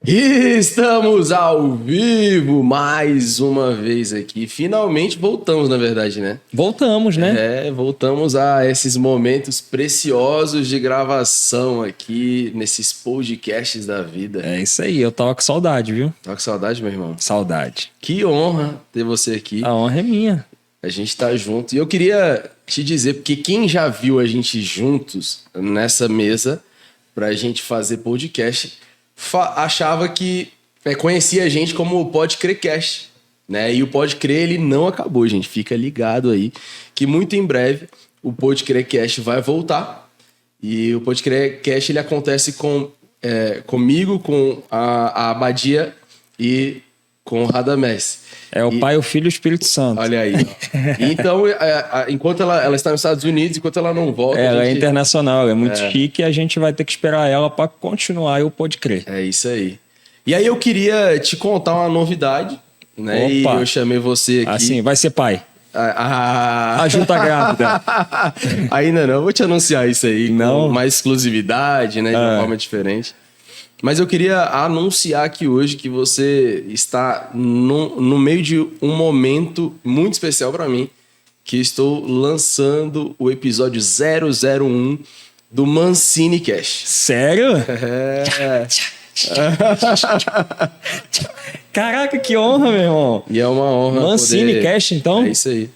Estamos ao vivo mais uma vez aqui. Finalmente voltamos, na verdade, né? Voltamos, né? Voltamos a esses momentos preciosos de gravação aqui nesses podcasts da vida. É isso aí, eu tava com saudade, viu? Tá com saudade, meu irmão? Saudade. Que honra ter você aqui. A honra é minha. A gente tá junto. E eu queria te dizer, porque quem já viu a gente juntos nessa mesa pra gente fazer podcast, achava que conhecia a gente como o Pode Crecast, né? E o Pode Crer, ele não acabou, gente. Fica ligado aí que muito em breve o Pode Crecast vai voltar. E o Pode Crecast, ele acontece comigo, com a Abadia e com o Radamés. É o Pai, o Filho e o Espírito Santo. Olha aí. Então, enquanto ela está nos Estados Unidos, enquanto ela não volta... Ela é internacional, é muito chique e a gente vai ter que esperar ela para continuar o Pode Crer. É isso aí. E aí eu queria te contar uma novidade, né? Opa. E eu chamei você aqui... Assim, vai ser pai. A junta grávida. Ainda não, vou te anunciar isso aí não. Com mais exclusividade, né? De uma forma diferente. Mas eu queria anunciar aqui hoje que você está no meio de um momento muito especial para mim, que estou lançando o episódio 001 do Mancini Cash. Sério? É. Caraca, que honra, meu irmão. E é uma honra Mancini Cash, então? É isso aí.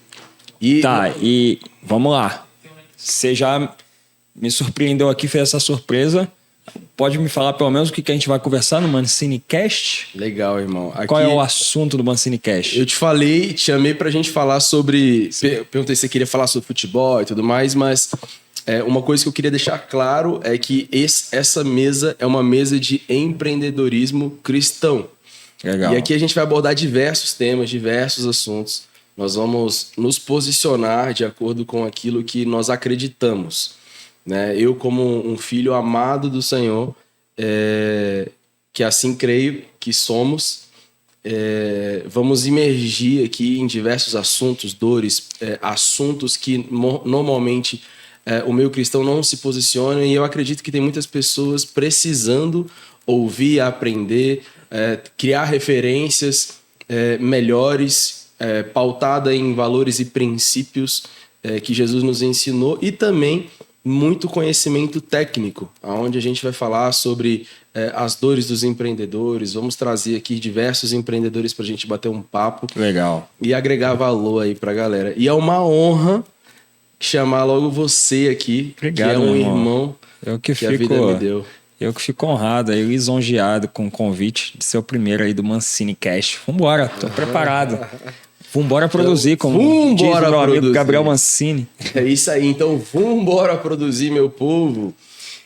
E vamos lá. Você já me surpreendeu aqui, fez essa surpresa. Pode me falar pelo menos o que a gente vai conversar no Mancini Cast? Legal, irmão. Qual é o assunto do Mancini Cast? Eu te chamei pra gente falar sobre... Perguntei se você queria falar sobre futebol e tudo mais, mas uma coisa que eu queria deixar claro é que essa mesa é uma mesa de empreendedorismo cristão. Legal. E aqui a gente vai abordar diversos temas, diversos assuntos. Nós vamos nos posicionar de acordo com aquilo que nós acreditamos. Né? Eu, como um filho amado do Senhor, que assim creio que somos, vamos imergir aqui em diversos assuntos, dores, assuntos que normalmente o meio cristão não se posiciona, e eu acredito que tem muitas pessoas precisando ouvir, aprender, criar referências melhores, pautada em valores e princípios que Jesus nos ensinou, e também muito conhecimento técnico, onde a gente vai falar sobre as dores dos empreendedores. Vamos trazer aqui diversos empreendedores para a gente bater um papo. Legal. E agregar valor aí para a galera. E é uma honra chamar logo você aqui, obrigado, que é um irmão que a vida me deu. Eu que fico honrado e lisonjeado com o convite de ser o primeiro aí do Mancini Cash. Vambora, tô preparado. Vambora produzir, como diz o meu amigo Gabriel Mancini. É isso aí, então vambora produzir, meu povo.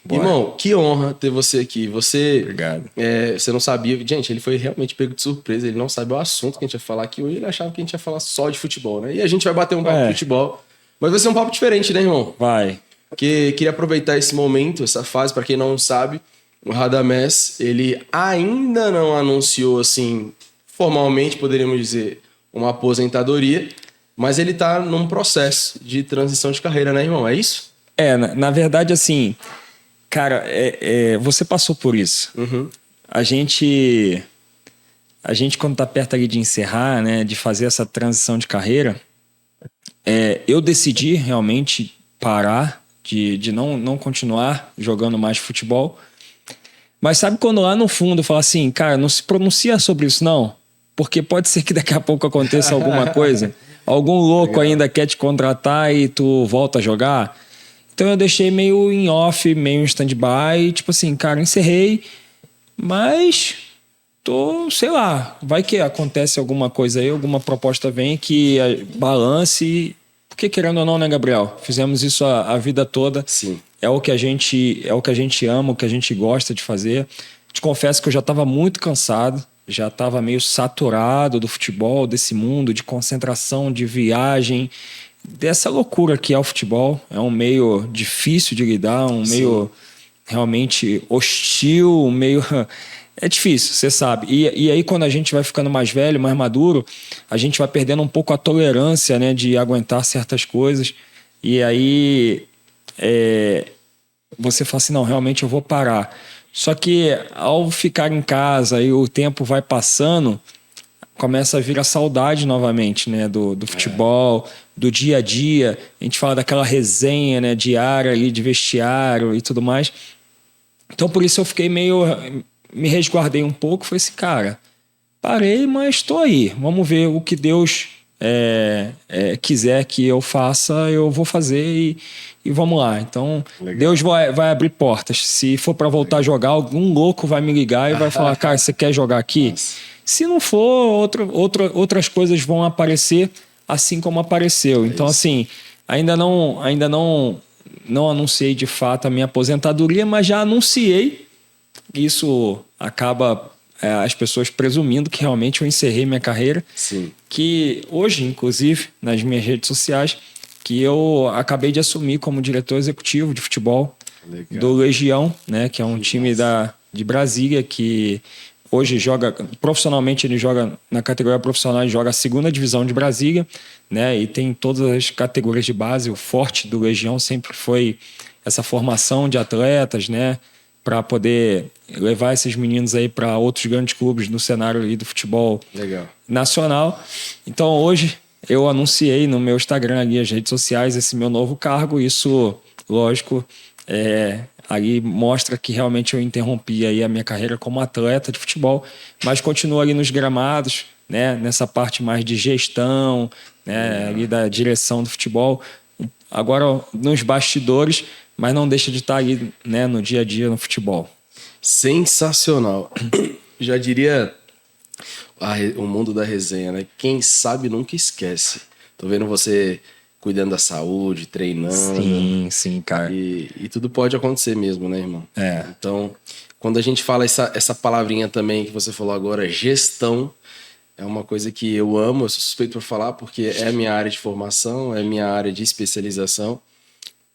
Bora. Irmão, que honra ter você aqui. Obrigado. Você não sabia... Gente, ele foi realmente pego de surpresa. Ele não sabe o assunto que a gente ia falar aqui hoje. Ele achava que a gente ia falar só de futebol, né? E a gente vai bater um papo de futebol. Mas vai ser um papo diferente, né, irmão? Vai. Porque queria aproveitar esse momento, essa fase. Para quem não sabe, o Radamés, ele ainda não anunciou, assim, formalmente, poderíamos dizer, uma aposentadoria, mas ele tá num processo de transição de carreira, né, irmão? É isso? Na verdade, assim, cara, você passou por isso. Uhum. A gente, quando tá perto ali de encerrar, né, de fazer essa transição de carreira, eu decidi realmente parar, de não continuar jogando mais futebol. Mas sabe quando lá no fundo eu falo assim, cara, não se pronuncia sobre isso, não? Porque pode ser que daqui a pouco aconteça alguma coisa. Algum louco ainda quer te contratar e tu volta a jogar. Então eu deixei meio em off, meio em stand-by. Tipo assim, cara, encerrei. Mas sei lá, vai que acontece alguma coisa aí, alguma proposta vem que balance. Porque querendo ou não, né, Gabriel? Fizemos isso a vida toda. Sim. É o que a gente ama, o que a gente gosta de fazer. Te confesso que eu já estava muito cansado. Já estava meio saturado do futebol, desse mundo de concentração, de viagem, dessa loucura que é o futebol. É um meio difícil de lidar, meio realmente hostil, meio... É difícil, você sabe. E aí quando a gente vai ficando mais velho, mais maduro, a gente vai perdendo um pouco a tolerância, né, de aguentar certas coisas. E aí você fala assim, não, realmente eu vou parar. Só que ao ficar em casa e o tempo vai passando, começa a vir a saudade novamente, né? Do futebol, do dia a dia. A gente fala daquela resenha, né? Diária ali de vestiário e tudo mais. Então, por isso eu fiquei me resguardei um pouco. Falei assim, cara, parei, mas estou aí. Vamos ver o que Deus quiser que eu faça, eu vou fazer e vamos lá. Então, legal. Deus vai abrir portas. Se for para voltar a jogar, algum louco vai me ligar e vai falar, cara, você quer jogar aqui? Nossa. Se não for, outras coisas vão aparecer assim como apareceu. Então, assim, ainda não anunciei de fato a minha aposentadoria, mas já anunciei. Isso acaba as pessoas presumindo que realmente eu encerrei minha carreira. Sim. Que hoje, inclusive, nas minhas redes sociais, que eu acabei de assumir como diretor executivo de futebol. Legal. Do Legião, né, que é um time de Brasília que hoje joga profissionalmente, ele joga na categoria profissional, ele joga a 2ª divisão de Brasília, né, e tem todas as categorias de base. O forte do Legião sempre foi essa formação de atletas, né, para poder levar esses meninos aí para outros grandes clubes no cenário ali do futebol nacional. Então hoje eu anunciei no meu Instagram ali, as redes sociais, esse meu novo cargo. Isso, lógico, ali mostra que realmente eu interrompi aí a minha carreira como atleta de futebol, mas continuo ali nos gramados, né, nessa parte mais de gestão, né, ali da direção do futebol. Agora nos bastidores, mas não deixa de estar ali, né, no dia a dia no futebol. Sensacional. Já diria o mundo da resenha, né? Quem sabe nunca esquece. Tô vendo você cuidando da saúde, treinando. Sim, cara. E tudo pode acontecer mesmo, né, irmão? Então, quando a gente fala essa palavrinha também que você falou agora, gestão, é uma coisa que eu amo, eu sou suspeito para falar, porque é a minha área de formação, é a minha área de especialização.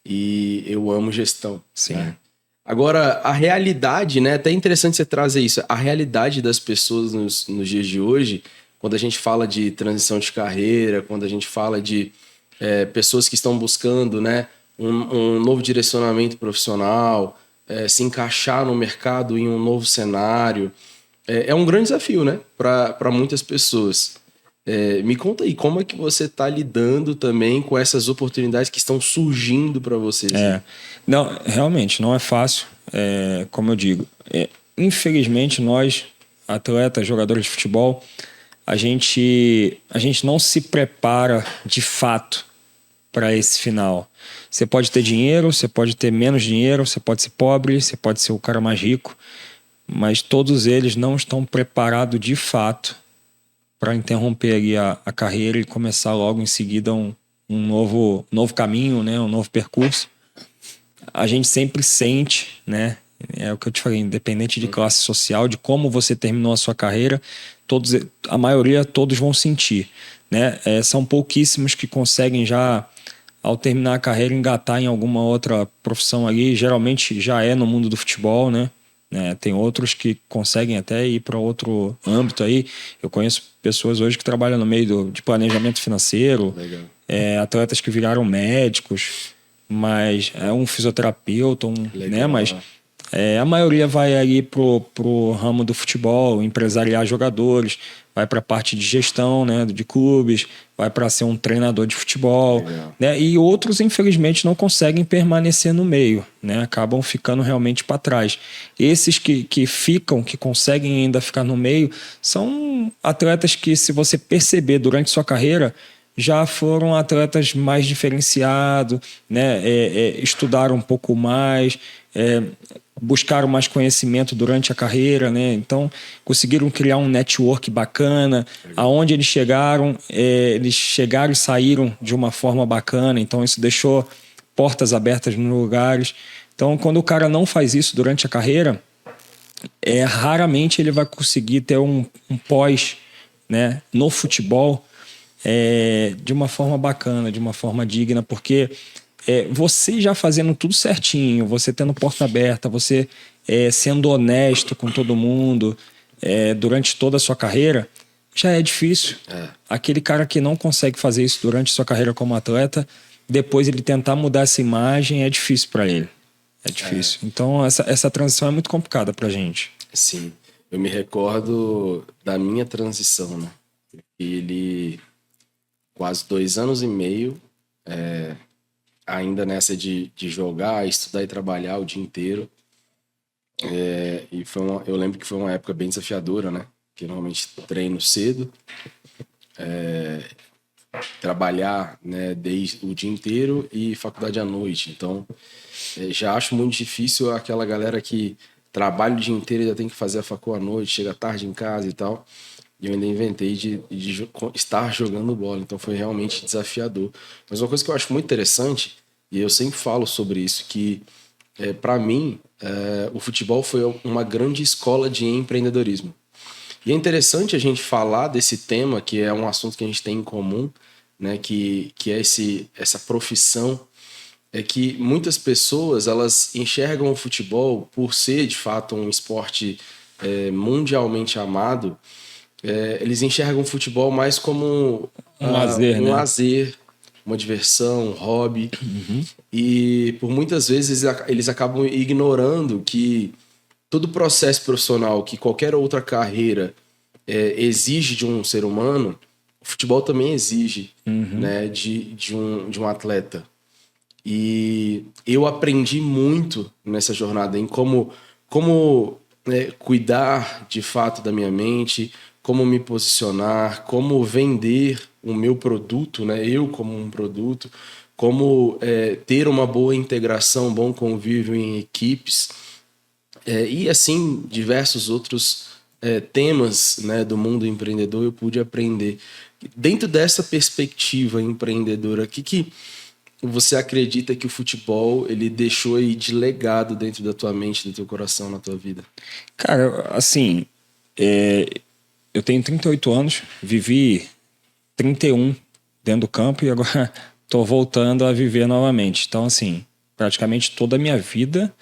E eu amo gestão. Sim. Né? Agora, a realidade, né? Até interessante você trazer isso. A realidade das pessoas nos dias de hoje, quando a gente fala de transição de carreira, quando a gente fala de pessoas que estão buscando, né, um novo direcionamento profissional, se encaixar no mercado em um novo cenário, é um grande desafio, né? Para muitas pessoas. Me conta aí, como é que você está lidando também com essas oportunidades que estão surgindo para vocês? Não, realmente, não é fácil, como eu digo. Infelizmente, nós, atletas, jogadores de futebol, a gente não se prepara de fato para esse final. Você pode ter dinheiro, você pode ter menos dinheiro, você pode ser pobre, você pode ser o cara mais rico, mas todos eles não estão preparados de fato para interromper ali a carreira e começar logo em seguida um novo caminho, né? Um novo percurso. A gente sempre sente, né? É o que eu te falei, independente de classe social, de como você terminou a sua carreira, a maioria, todos vão sentir, né? São pouquíssimos que conseguem já, ao terminar a carreira, engatar em alguma outra profissão ali. Geralmente já no mundo do futebol, né? Tem outros que conseguem até ir para outro âmbito aí. Eu conheço pessoas hoje que trabalham no meio de planejamento financeiro, atletas que viraram médicos, mas um fisioterapeuta, né? Mas a maioria vai ali pro ramo do futebol, empresariar jogadores, vai para a parte de gestão, né, de clubes, vai para ser um treinador de futebol, né? E outros, infelizmente, não conseguem permanecer no meio, né? Acabam ficando realmente para trás. Esses que conseguem ainda ficar no meio, são atletas que, se você perceber durante sua carreira, já foram atletas mais diferenciados, né? Estudaram um pouco mais, buscaram mais conhecimento durante a carreira, né? Então conseguiram criar um network bacana. Aonde eles chegaram e saíram de uma forma bacana. Então isso deixou portas abertas nos lugares. Então, quando o cara não faz isso durante a carreira, raramente ele vai conseguir ter um pós, né, no futebol de uma forma bacana, de uma forma digna, porque você já fazendo tudo certinho, você tendo porta aberta, você sendo honesto com todo mundo durante toda a sua carreira, já é difícil. Aquele cara que não consegue fazer isso durante a sua carreira como atleta, depois ele tentar mudar essa imagem, é difícil para ele. É difícil. Então, essa transição é muito complicada pra gente. Sim. Eu me recordo da minha transição, né? Ele, quase 2 anos e meio, ainda nessa de jogar, estudar e trabalhar o dia inteiro. E eu lembro que foi uma época bem desafiadora, né? Porque normalmente treino cedo, trabalhar, né, desde o dia inteiro e faculdade à noite. Então, já acho muito difícil aquela galera que trabalha o dia inteiro e ainda tem que fazer a facul à noite, chega tarde em casa e tal. E eu ainda inventei de estar jogando bola. Então, foi realmente desafiador. Mas uma coisa que eu acho muito interessante, e eu sempre falo sobre isso, que para mim, o futebol foi uma grande escola de empreendedorismo. E é interessante a gente falar desse tema, que é um assunto que a gente tem em comum, né? Que é essa profissão. É que muitas pessoas elas enxergam o futebol por ser, de fato, um esporte mundialmente amado. Eles enxergam o futebol mais como Lazer, um né? lazer, uma diversão, um hobby. E por muitas vezes eles acabam ignorando que todo processo profissional, que qualquer outra carreira exige de um ser humano, o futebol também exige, né, de um atleta. E eu aprendi muito nessa jornada em como cuidar de fato da minha mente, como me posicionar, como vender o meu produto, né? Eu como um produto, como ter uma boa integração, um bom convívio em equipes, e assim diversos outros temas, né, do mundo empreendedor eu pude aprender. Dentro dessa perspectiva empreendedora, o que você acredita que o futebol ele deixou aí de legado dentro da tua mente, do teu coração, na tua vida? Cara, assim, eu tenho 38 anos, vivi 31 dentro do campo e agora tô voltando a viver novamente. Então, assim, praticamente toda a minha vida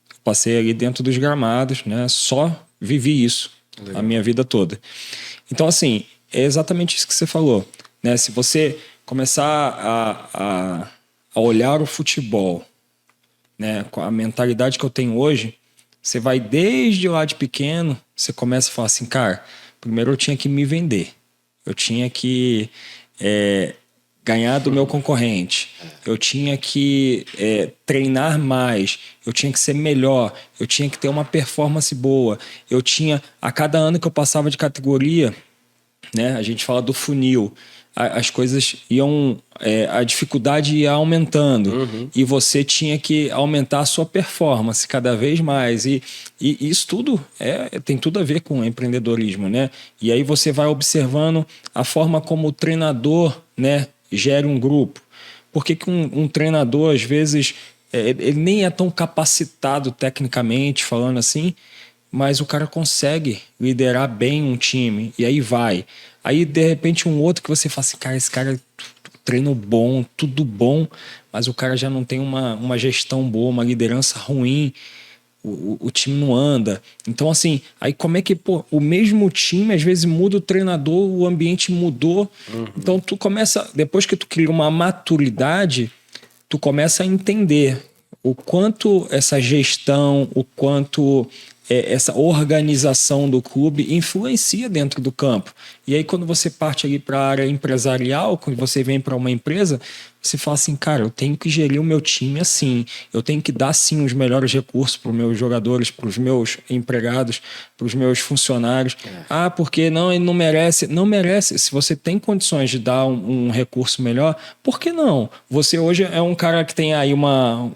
eu passei ali dentro dos gramados, né? Só vivi isso a minha vida toda. Então, assim, é exatamente isso que você falou, né? Se você começar a olhar o futebol, né, com a mentalidade que eu tenho hoje, você vai desde lá de pequeno, você começa a falar assim, cara, primeiro eu tinha que me vender, eu tinha que ganhar do meu concorrente, eu tinha que treinar mais, eu tinha que ser melhor, eu tinha que ter uma performance boa, a cada ano que eu passava de categoria, né, a gente fala do funil, as coisas iam, a dificuldade ia aumentando e você tinha que aumentar a sua performance cada vez mais e isso tudo tem tudo a ver com empreendedorismo, né? E aí você vai observando a forma como o treinador, né, gera um grupo. Por que um treinador às vezes ele nem é tão capacitado tecnicamente falando assim, mas o cara consegue liderar bem um time, e aí vai. Aí, de repente, um outro que você fala assim, cara, esse cara treino bom, tudo bom, mas o cara já não tem uma gestão boa, uma liderança ruim, o time não anda. Então, assim, aí como é que, pô, o mesmo time, às vezes muda o treinador, o ambiente mudou. Então, tu começa, depois que tu cria uma maturidade, tu começa a entender o quanto essa gestão, o quanto essa organização do clube influencia dentro do campo. E aí, quando você parte ali para a área empresarial, quando você vem para uma empresa, você fala assim, cara, eu tenho que gerir o meu time assim, eu tenho que dar, sim, os melhores recursos para os meus jogadores, para os meus empregados, para os meus funcionários. Ah, porque não, ele não merece. Não merece. Se você tem condições de dar um recurso melhor, por que não? Você hoje é um cara que tem aí uma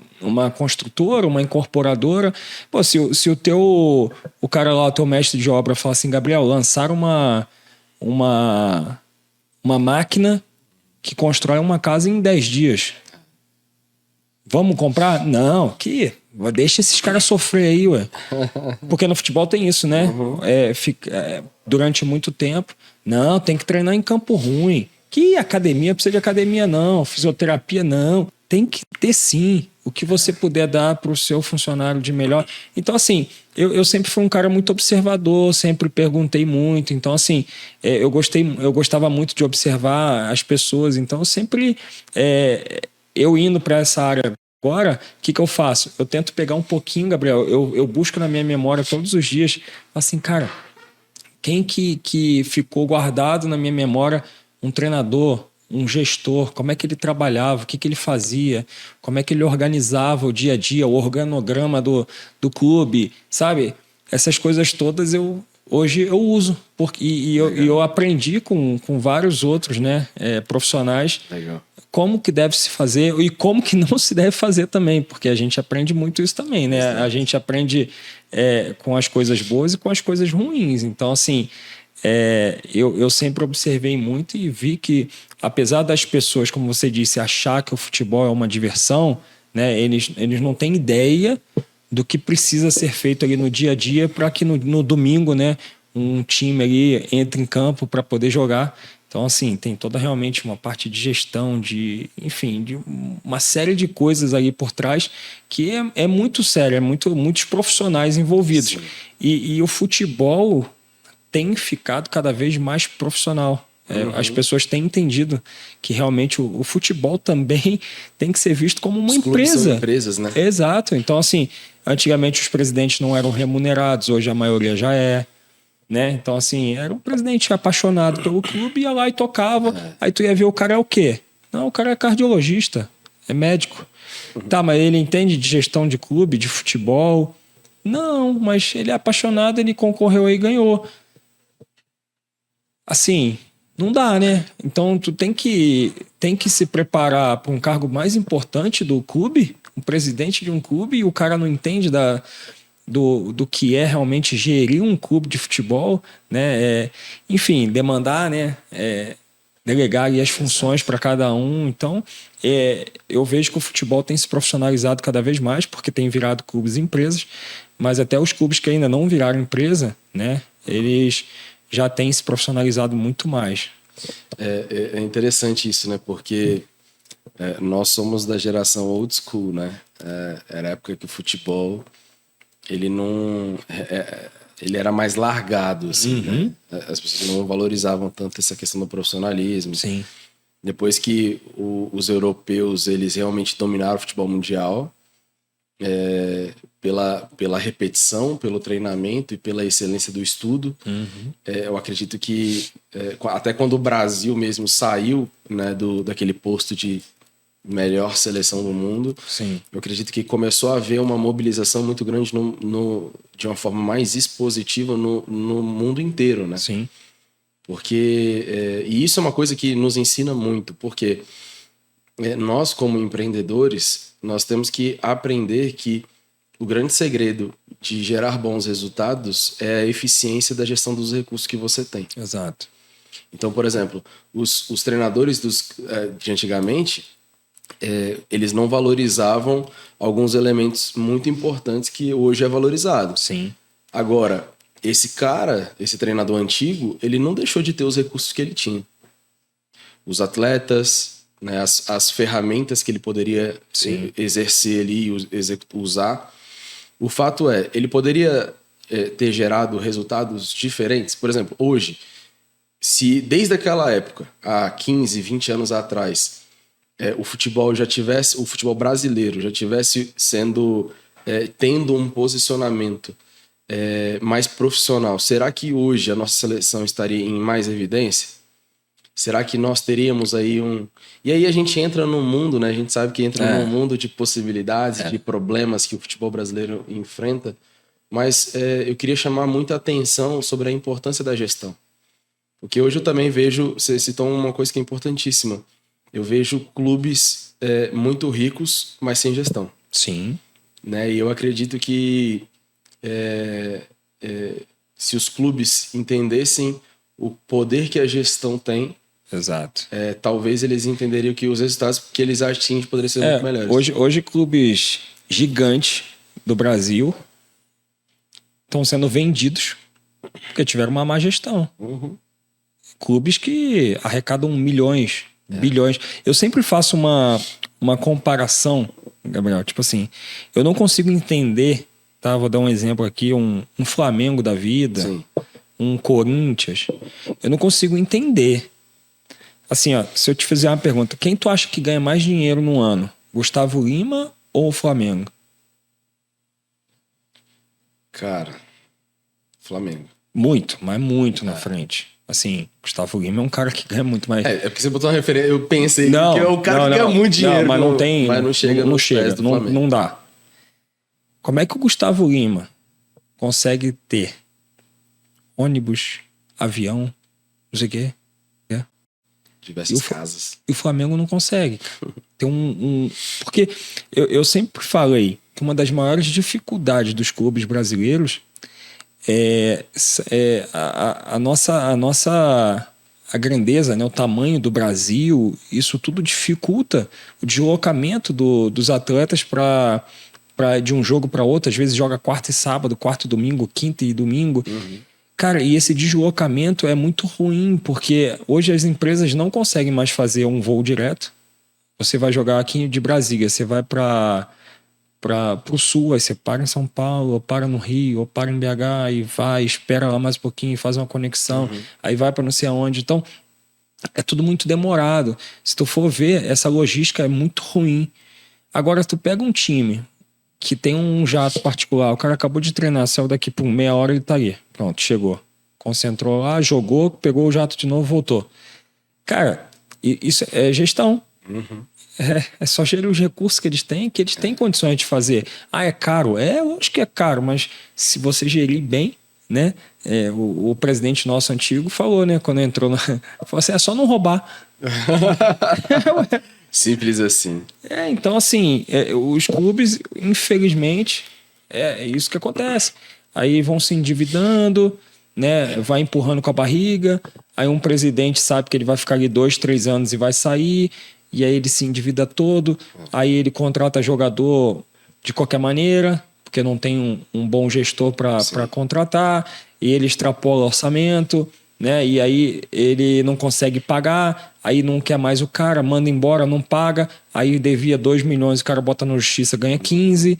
construtora, uma incorporadora. Pô, se o cara lá, o teu mestre de obra, fala assim, Gabriel, lançaram uma máquina que constrói uma casa em 10 dias. Vamos comprar? Não, deixa esses caras sofrer aí, ué. Porque no futebol tem isso, né? Durante muito tempo. Não, tem que treinar em campo ruim. Que academia precisa de academia, não. Fisioterapia, não. Tem que ter, sim, o que você puder dar para o seu funcionário de melhor. Então, assim, eu sempre fui um cara muito observador, sempre perguntei muito. Então, assim, eu gostava muito de observar as pessoas. Então, eu sempre, eu indo para essa área Agora, o que eu faço? Eu tento pegar um pouquinho, Gabriel, eu busco na minha memória todos os dias, assim, cara, quem que ficou guardado na minha memória, um treinador, um gestor, como é que ele trabalhava, o que ele fazia, como é que ele organizava o dia a dia, o organograma do clube, sabe? Essas coisas todas hoje eu uso, e eu aprendi com vários outros, né, profissionais. Legal. Como que deve se fazer e como que não se deve fazer também, porque a gente aprende muito isso também, né? A gente aprende com as coisas boas e com as coisas ruins. Então, assim, eu sempre observei muito e vi que, apesar das pessoas, como você disse, achar que o futebol é uma diversão, né? Eles não têm ideia do que precisa ser feito ali no dia a dia para que no domingo, né, um time ali entre em campo para poder jogar. Então, assim, tem toda realmente uma parte de gestão, enfim, de uma série de coisas aí por trás que é muito sério, muitos profissionais envolvidos. E o futebol tem ficado cada vez mais profissional. As pessoas têm entendido que realmente o futebol também tem que ser visto como uma empresa. São empresas, né? Exato. Então, assim, antigamente os presidentes não eram remunerados, hoje a maioria já é. Né? Então, assim, era um presidente apaixonado pelo clube, ia lá e tocava. Aí tu ia ver o cara é o quê? Não, o cara é cardiologista, é médico. Tá, mas ele entende de gestão de clube, de futebol? Não, mas ele é apaixonado, ele concorreu e ganhou. Assim, não dá, né? Então, tu tem que se preparar para um cargo mais importante do clube, um presidente de um clube, e o cara não entende do que é realmente gerir um clube de futebol, né? Enfim, demandar, né? Delegar ali as funções para cada um. Então, eu vejo que o futebol tem se profissionalizado cada vez mais, porque tem virado clubes e empresas, mas até os clubes que ainda não viraram empresa, né? Eles já têm se profissionalizado muito mais. É interessante isso, né? Porque nós somos da geração old school, né? Era a época que o futebol ele não ele era mais largado, assim, né? As pessoas não valorizavam tanto essa questão do profissionalismo. Sim. Depois que os europeus eles realmente dominaram o futebol mundial, pela repetição, pelo treinamento e pela excelência do estudo, eu acredito que até quando o Brasil mesmo saiu, né, daquele posto de melhor seleção do mundo, Sim. Eu acredito que começou a haver uma mobilização muito grande de uma forma mais expositiva no mundo inteiro, né? Sim. Porque e isso é uma coisa que nos ensina muito, porque nós como empreendedores nós temos que aprender que o grande segredo de gerar bons resultados é a eficiência da gestão dos recursos que você tem. Exato. Então, por exemplo, os treinadores de antigamente eles não valorizavam alguns elementos muito importantes que hoje é valorizado. Sim. Agora, esse treinador antigo, ele não deixou de ter os recursos que ele tinha. Os atletas, né, as ferramentas que ele poderia exercer ali e usar. O fato ele poderia ter gerado resultados diferentes. Por exemplo, hoje, se desde aquela época, há 15, 20 anos atrás, o futebol brasileiro já tivesse tendo um posicionamento mais profissional, será que hoje a nossa seleção estaria em mais evidência? Será que nós teríamos aí E aí a gente entra num mundo, né? A gente sabe que entra num mundo de possibilidades, de problemas que o futebol brasileiro enfrenta, mas eu queria chamar muita atenção sobre a importância da gestão. Porque hoje eu também vejo, você citou uma coisa que é importantíssima, eu vejo clubes muito ricos, mas sem gestão. Sim. Né? E eu acredito que se os clubes entendessem o poder que a gestão tem, Exato. Talvez eles entenderiam que os resultados que eles atingem poderiam ser muito melhores. Hoje clubes gigantes do Brasil estão sendo vendidos porque tiveram uma má gestão. Clubes que arrecadam milhões, bilhões. Eu sempre faço uma comparação, Gabriel, tipo assim, eu não consigo entender, tá? Vou dar um exemplo aqui, um Flamengo da vida, Sim. um Corinthians, eu não consigo entender. Assim, ó, se eu te fizer uma pergunta, quem tu acha que ganha mais dinheiro no ano? Gustavo Lima ou o Flamengo? Cara, Flamengo. Muito, mas muito na frente. Assim, Gustavo Lima é um cara que ganha muito mais. É porque você botou uma referência, eu pensei Não, que é o cara não, que ganha não. muito dinheiro. Não, mas não tem. Mas não chega não nos chega, pés do Flamengo. não dá. Como é que o Gustavo Lima consegue ter ônibus, avião, não sei o quê? Diversas casas. E o Flamengo não consegue. Tem porque eu sempre falei que uma das maiores dificuldades dos clubes brasileiros é a nossa a grandeza, né, o tamanho do Brasil. Isso tudo dificulta o deslocamento dos atletas de um jogo para outro. Às vezes joga quarta e sábado, quarto e domingo, quinta e domingo. Cara, e esse deslocamento é muito ruim, porque hoje as empresas não conseguem mais fazer um voo direto. Você vai jogar aqui de Brasília, você vai para o sul, aí você para em São Paulo, ou para no Rio, ou para em BH, e vai, espera lá mais um pouquinho, faz uma conexão, aí vai para não sei aonde. Então, é tudo muito demorado. Se tu for ver, essa logística é muito ruim. Agora, se tu pega um time que tem um jato particular, o cara acabou de treinar, saiu daqui por meia hora, ele tá ali. Pronto, chegou. Concentrou lá, jogou, pegou o jato de novo, voltou. Cara, isso é gestão. É só gerir os recursos que eles têm condições de fazer. Ah, é caro? É, lógico que é caro, mas se você gerir bem, né? O presidente nosso antigo falou, né? Quando entrou, falou assim, é só não roubar. Simples assim. Então assim, os clubes, infelizmente, é isso que acontece. Aí vão se endividando, né? Vai empurrando com a barriga. Aí um presidente sabe que ele vai ficar ali 2, 3 anos e vai sair. E aí ele se endivida todo. Aí ele contrata jogador de qualquer maneira, porque não tem um bom gestor para contratar. E ele extrapola o orçamento, né? E aí ele não consegue pagar. Aí não quer mais o cara, manda embora, não paga. Aí devia 2 milhões, o cara bota na justiça, ganha 15.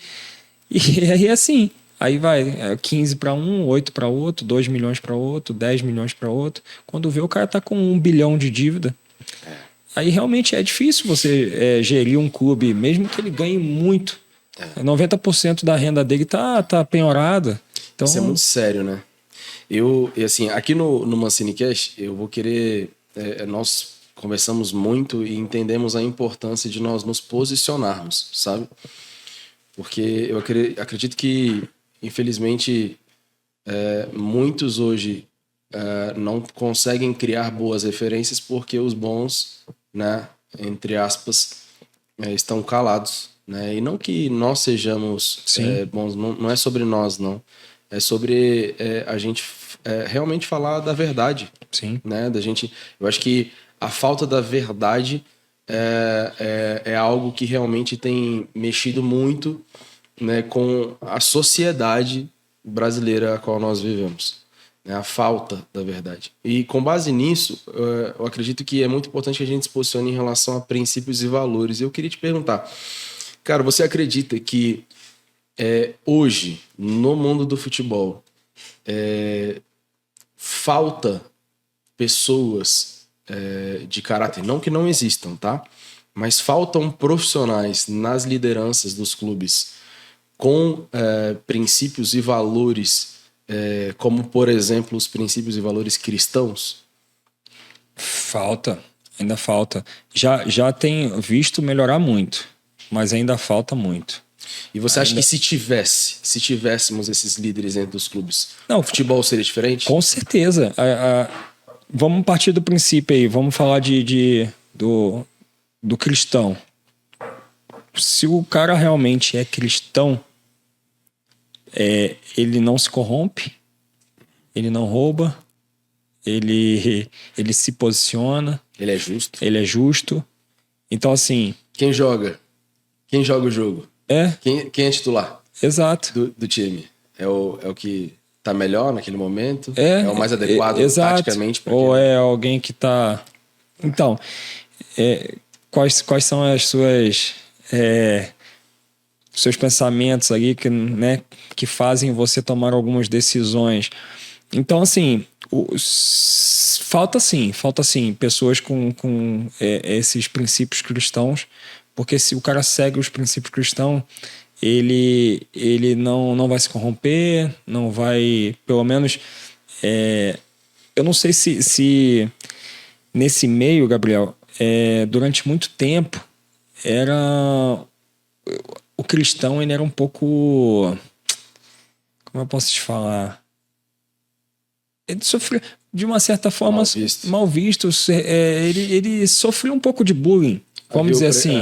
E aí é assim. Aí vai 15 para um, 8 para outro, 2 milhões para outro, 10 milhões para outro. Quando vê, o cara tá com 1 bilhão de dívida. Aí realmente é difícil você gerir um clube, mesmo que ele ganhe muito. 90% da renda dele tá penhorada. Então, isso é muito sério, né? E assim, aqui no ManciniCast, eu vou querer... nós conversamos muito e entendemos a importância de nós nos posicionarmos, sabe? Porque eu acredito que, infelizmente, muitos hoje não conseguem criar boas referências porque os bons, né, entre aspas, estão calados, né? E não que nós sejamos bons, não é sobre nós, não. É sobre a gente realmente falar da verdade. Sim. Né? Eu acho que a falta da verdade é algo que realmente tem mexido muito, né, com a sociedade brasileira a qual nós vivemos. Né? A falta da verdade. E com base nisso, eu acredito que é muito importante que a gente se posicione em relação a princípios e valores. Eu queria te perguntar, cara, você acredita que hoje, no mundo do futebol, falta pessoas de caráter, não que não existam, tá? Mas faltam profissionais nas lideranças dos clubes com princípios e valores, como, por exemplo, os princípios e valores cristãos? Ainda falta. Já tem visto melhorar muito, mas ainda falta muito. E você acha que se tivéssemos esses líderes dentro dos clubes, não, o futebol seria diferente? Com certeza. Vamos partir do princípio aí, vamos falar do cristão. Se o cara realmente é cristão, ele não se corrompe, ele não rouba, ele se posiciona. Ele é justo. Ele é justo. Então, assim... Quem joga o jogo? Quem é titular? Exato. Do time? É o que tá melhor naquele momento? É o mais adequado taticamente? Ou é alguém que tá... Então, quais são as seus pensamentos ali que, né, que fazem você tomar algumas decisões? Então, assim, falta sim pessoas com esses princípios cristãos Porque se o cara segue os princípios cristãos, ele não vai se corromper, não vai, pelo menos, eu não sei se nesse meio, Gabriel, durante muito tempo, o cristão ele era um pouco, como eu posso te falar? Ele sofreu, de uma certa forma, mal visto. Ele sofreu um pouco de bullying, vamos dizer assim.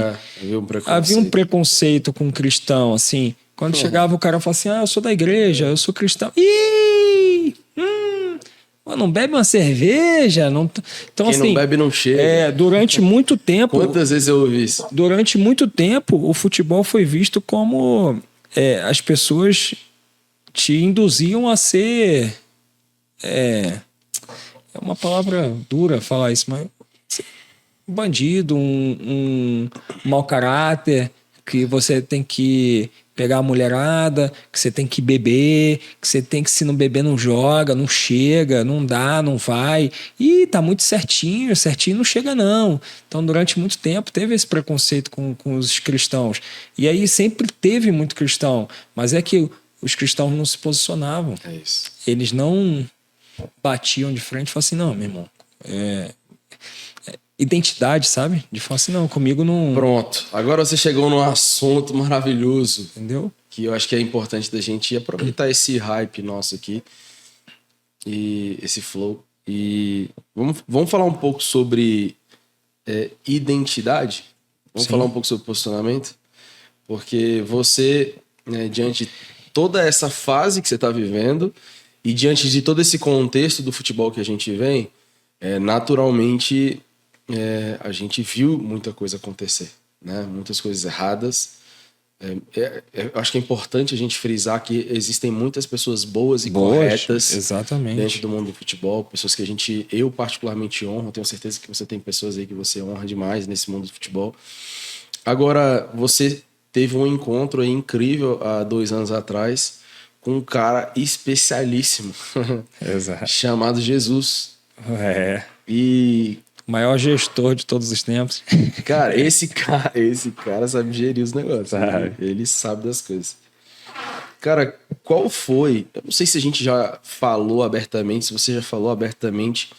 Havia um preconceito com o cristão, assim. Quando chegava o cara falava assim, eu sou da igreja, eu sou cristão. Não bebe uma cerveja? Não... Então, quem assim, não bebe não chega. Durante muito tempo... Quantas vezes eu ouvi isso? Durante muito tempo, o futebol foi visto como as pessoas te induziam a ser... É uma palavra dura falar isso, mas um bandido, um mau caráter, que você tem que pegar a mulherada, que você tem que beber, que você tem que, se não beber, não joga, não chega, não dá, não vai. E tá muito certinho não chega não. Então, durante muito tempo, teve esse preconceito com os cristãos. E aí sempre teve muito cristão, mas é que os cristãos não se posicionavam. É isso. Eles não batiam de frente e falavam assim, não, meu irmão, identidade, sabe? De falar assim, não, comigo não... Pronto, agora você chegou num assunto maravilhoso. Entendeu? Que eu acho que é importante da gente aproveitar esse hype nosso aqui e esse flow. E vamos falar um pouco sobre identidade? Vamos falar um pouco sobre posicionamento? Porque você, né, diante de toda essa fase que você está vivendo e diante de todo esse contexto do futebol que a gente vem, naturalmente a gente viu muita coisa acontecer, né? Muitas coisas erradas. Eu acho que é importante a gente frisar que existem muitas pessoas boas e corretas, exatamente, dentro do mundo do futebol, pessoas que eu particularmente honro. Tenho certeza que você tem pessoas aí que você honra demais nesse mundo do futebol. Agora, você teve um encontro aí incrível há 2 anos atrás com um cara especialíssimo exato, chamado Jesus. E o maior gestor de todos os tempos. Cara, esse cara sabe gerir os negócios. Sabe? Ele sabe das coisas. Cara, qual foi... Eu não sei se a gente já falou abertamente, se você já falou abertamente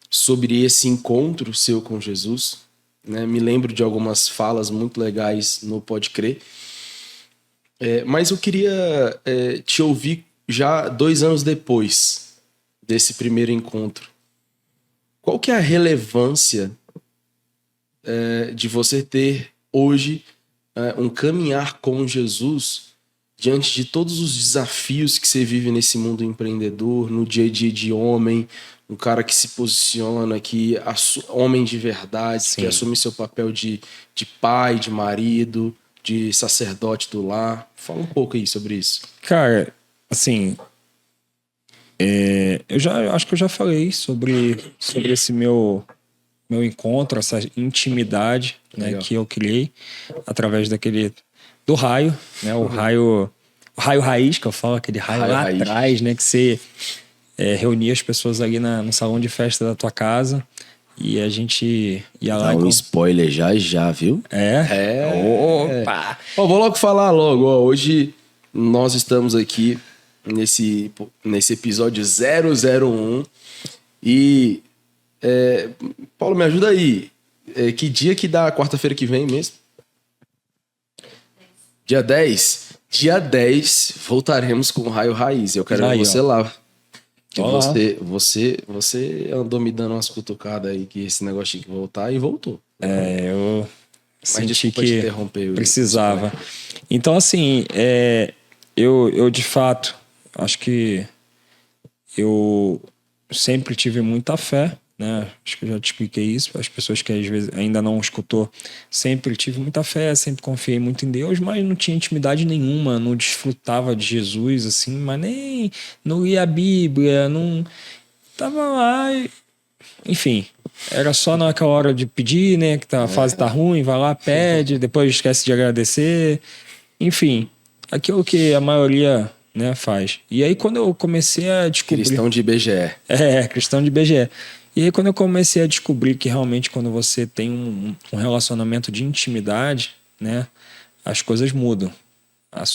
sobre esse encontro seu com Jesus, né? Me lembro de algumas falas muito legais no Pode Crer. Mas eu queria te ouvir já 2 anos depois desse primeiro encontro. Qual que é a relevância de você ter hoje um caminhar com Jesus diante de todos os desafios que você vive nesse mundo empreendedor, no dia a dia de homem, um cara que se posiciona, que homem de verdade, que assume seu papel de pai, de marido, de sacerdote do lar. Fala um pouco aí sobre isso. Cara, assim... acho que eu já falei sobre esse meu encontro, essa intimidade, né, que eu criei através do raio, né, o raio raiz, que eu falo, aquele raio lá raiz atrás, né, que você reunia as pessoas ali no salão de festa da tua casa e a gente ia lá. Dá um spoiler já, viu? Opa! Vou logo falar logo. Hoje nós estamos aqui nesse episódio 001 e Paulo, me ajuda aí, que dia que dá quarta-feira que vem mesmo? Dia 10 voltaremos com o Raio Raiz. Eu quero ver você lá. Que você andou me dando umas cutucadas aí que esse negócio tinha que voltar e voltou. Eu senti que te interromper, precisava. Então, assim, eu de fato acho que eu sempre tive muita fé, né? Acho que eu já te expliquei isso. As pessoas que às vezes ainda não escutou, sempre tive muita fé, sempre confiei muito em Deus, mas não tinha intimidade nenhuma, não desfrutava de Jesus, assim, mas nem não lia a Bíblia, não tava lá, enfim. Era só naquela hora de pedir, né? Que a fase tá ruim, vai lá, pede, depois esquece de agradecer. Enfim, aquilo que a maioria, né, faz. E aí, quando eu comecei a descobrir... Cristão de IBGE. Cristão de IBGE. E aí quando eu comecei a descobrir que realmente quando você tem um relacionamento de intimidade, né, as coisas mudam.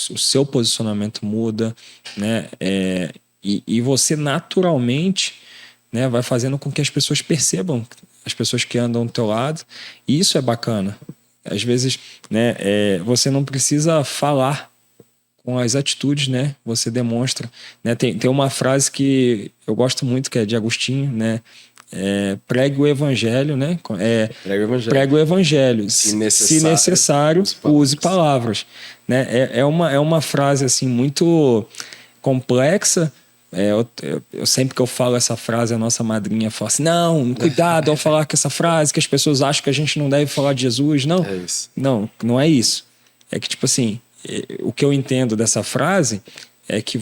O seu posicionamento muda, né? E você naturalmente, né, vai fazendo com que as pessoas percebam, as pessoas que andam do teu lado, e isso é bacana. Às vezes, né, você não precisa falar com as atitudes, né? Você demonstra, né? Tem uma frase que eu gosto muito, que é de Agostinho, né? Pregue o evangelho, né? Pregue o evangelho. Se Se necessário, necessário, use palavras. Né? É uma frase assim muito complexa. Eu sempre que eu falo essa frase, a nossa madrinha fala assim: não, cuidado ao falar com essa frase, que as pessoas acham que a gente não deve falar de Jesus. Não, É isso. não é isso. É que, tipo assim, o que eu entendo dessa frase é que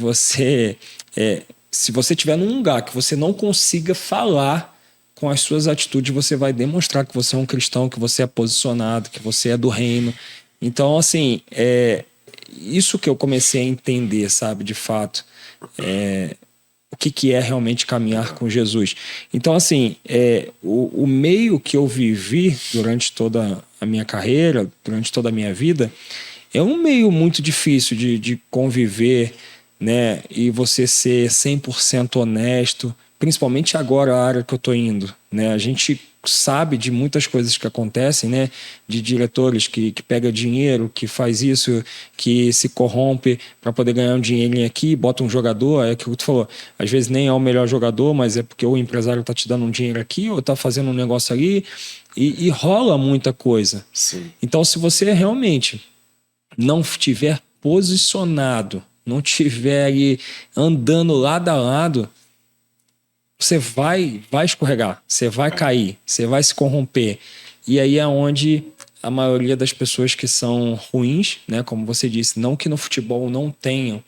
se você estiver num lugar que você não consiga falar com as suas atitudes, você vai demonstrar que você é um cristão, que você é posicionado, que você é do reino. Então, assim, isso que eu comecei a entender, sabe, de fato, o que é realmente caminhar com Jesus. Então, assim, o meio que eu vivi durante toda a minha carreira, durante toda a minha vida, é um meio muito difícil de conviver, né? E você ser 100% honesto, principalmente agora a área que eu estou indo, né? A gente sabe de muitas coisas que acontecem, né? De diretores que pega dinheiro, que faz isso, que se corrompe para poder ganhar um dinheirinho aqui, bota um jogador, é aquilo que tu falou. Às vezes nem é o melhor jogador, mas é porque o empresário tá te dando um dinheiro aqui ou tá fazendo um negócio ali e rola muita coisa. Sim. Então, se você realmente não estiver posicionado, não estiver ali andando lado a lado, você vai escorregar, você vai cair, você vai se corromper. E aí é onde a maioria das pessoas que são ruins, né, como você disse, não que no futebol não tenham,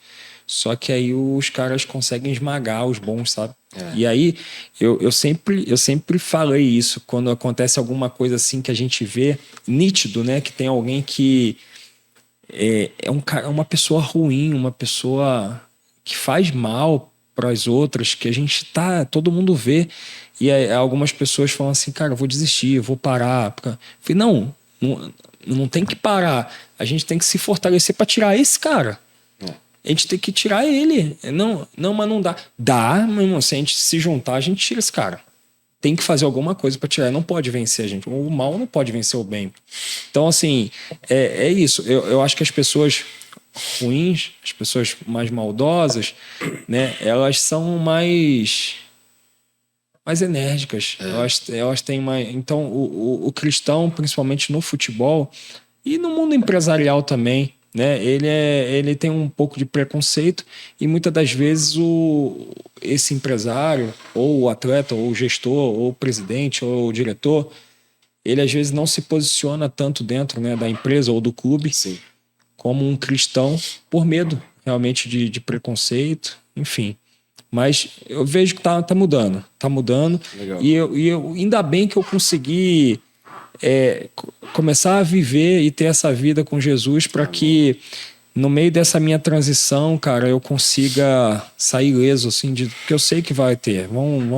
só que aí os caras conseguem esmagar os bons, sabe? E aí eu sempre falei isso quando acontece alguma coisa assim que a gente vê nítido, né, que tem alguém que uma pessoa ruim, uma pessoa que faz mal para as outras, que a gente todo mundo vê. E aí, algumas pessoas falam assim, cara, eu vou desistir, eu vou parar. Eu falei, não tem que parar. A gente tem que se fortalecer para tirar esse cara. A gente tem que tirar ele. Não, mas não dá. Dá, meu irmão, se a gente se juntar, a gente tira esse cara. Tem que fazer alguma coisa para tirar. Não pode vencer a gente. O mal não pode vencer o bem. Então, assim, é isso. Eu acho que as pessoas ruins, as pessoas mais maldosas, né, elas são mais enérgicas. Elas têm mais. Então, o cristão, principalmente no futebol e no mundo empresarial também, né, ele tem um pouco de preconceito e muitas das vezes esse empresário, ou o atleta, ou o gestor, ou o presidente, ou o diretor, ele às vezes não se posiciona tanto dentro, né, da empresa ou do clube. Sim. Como um cristão por medo realmente de preconceito, enfim. Mas eu vejo que tá mudando. Tá mudando. Legal. E eu ainda bem que eu consegui começar a viver e ter essa vida com Jesus para que no meio dessa minha transição, cara, eu consiga sair ileso, assim, porque eu sei que vai ter.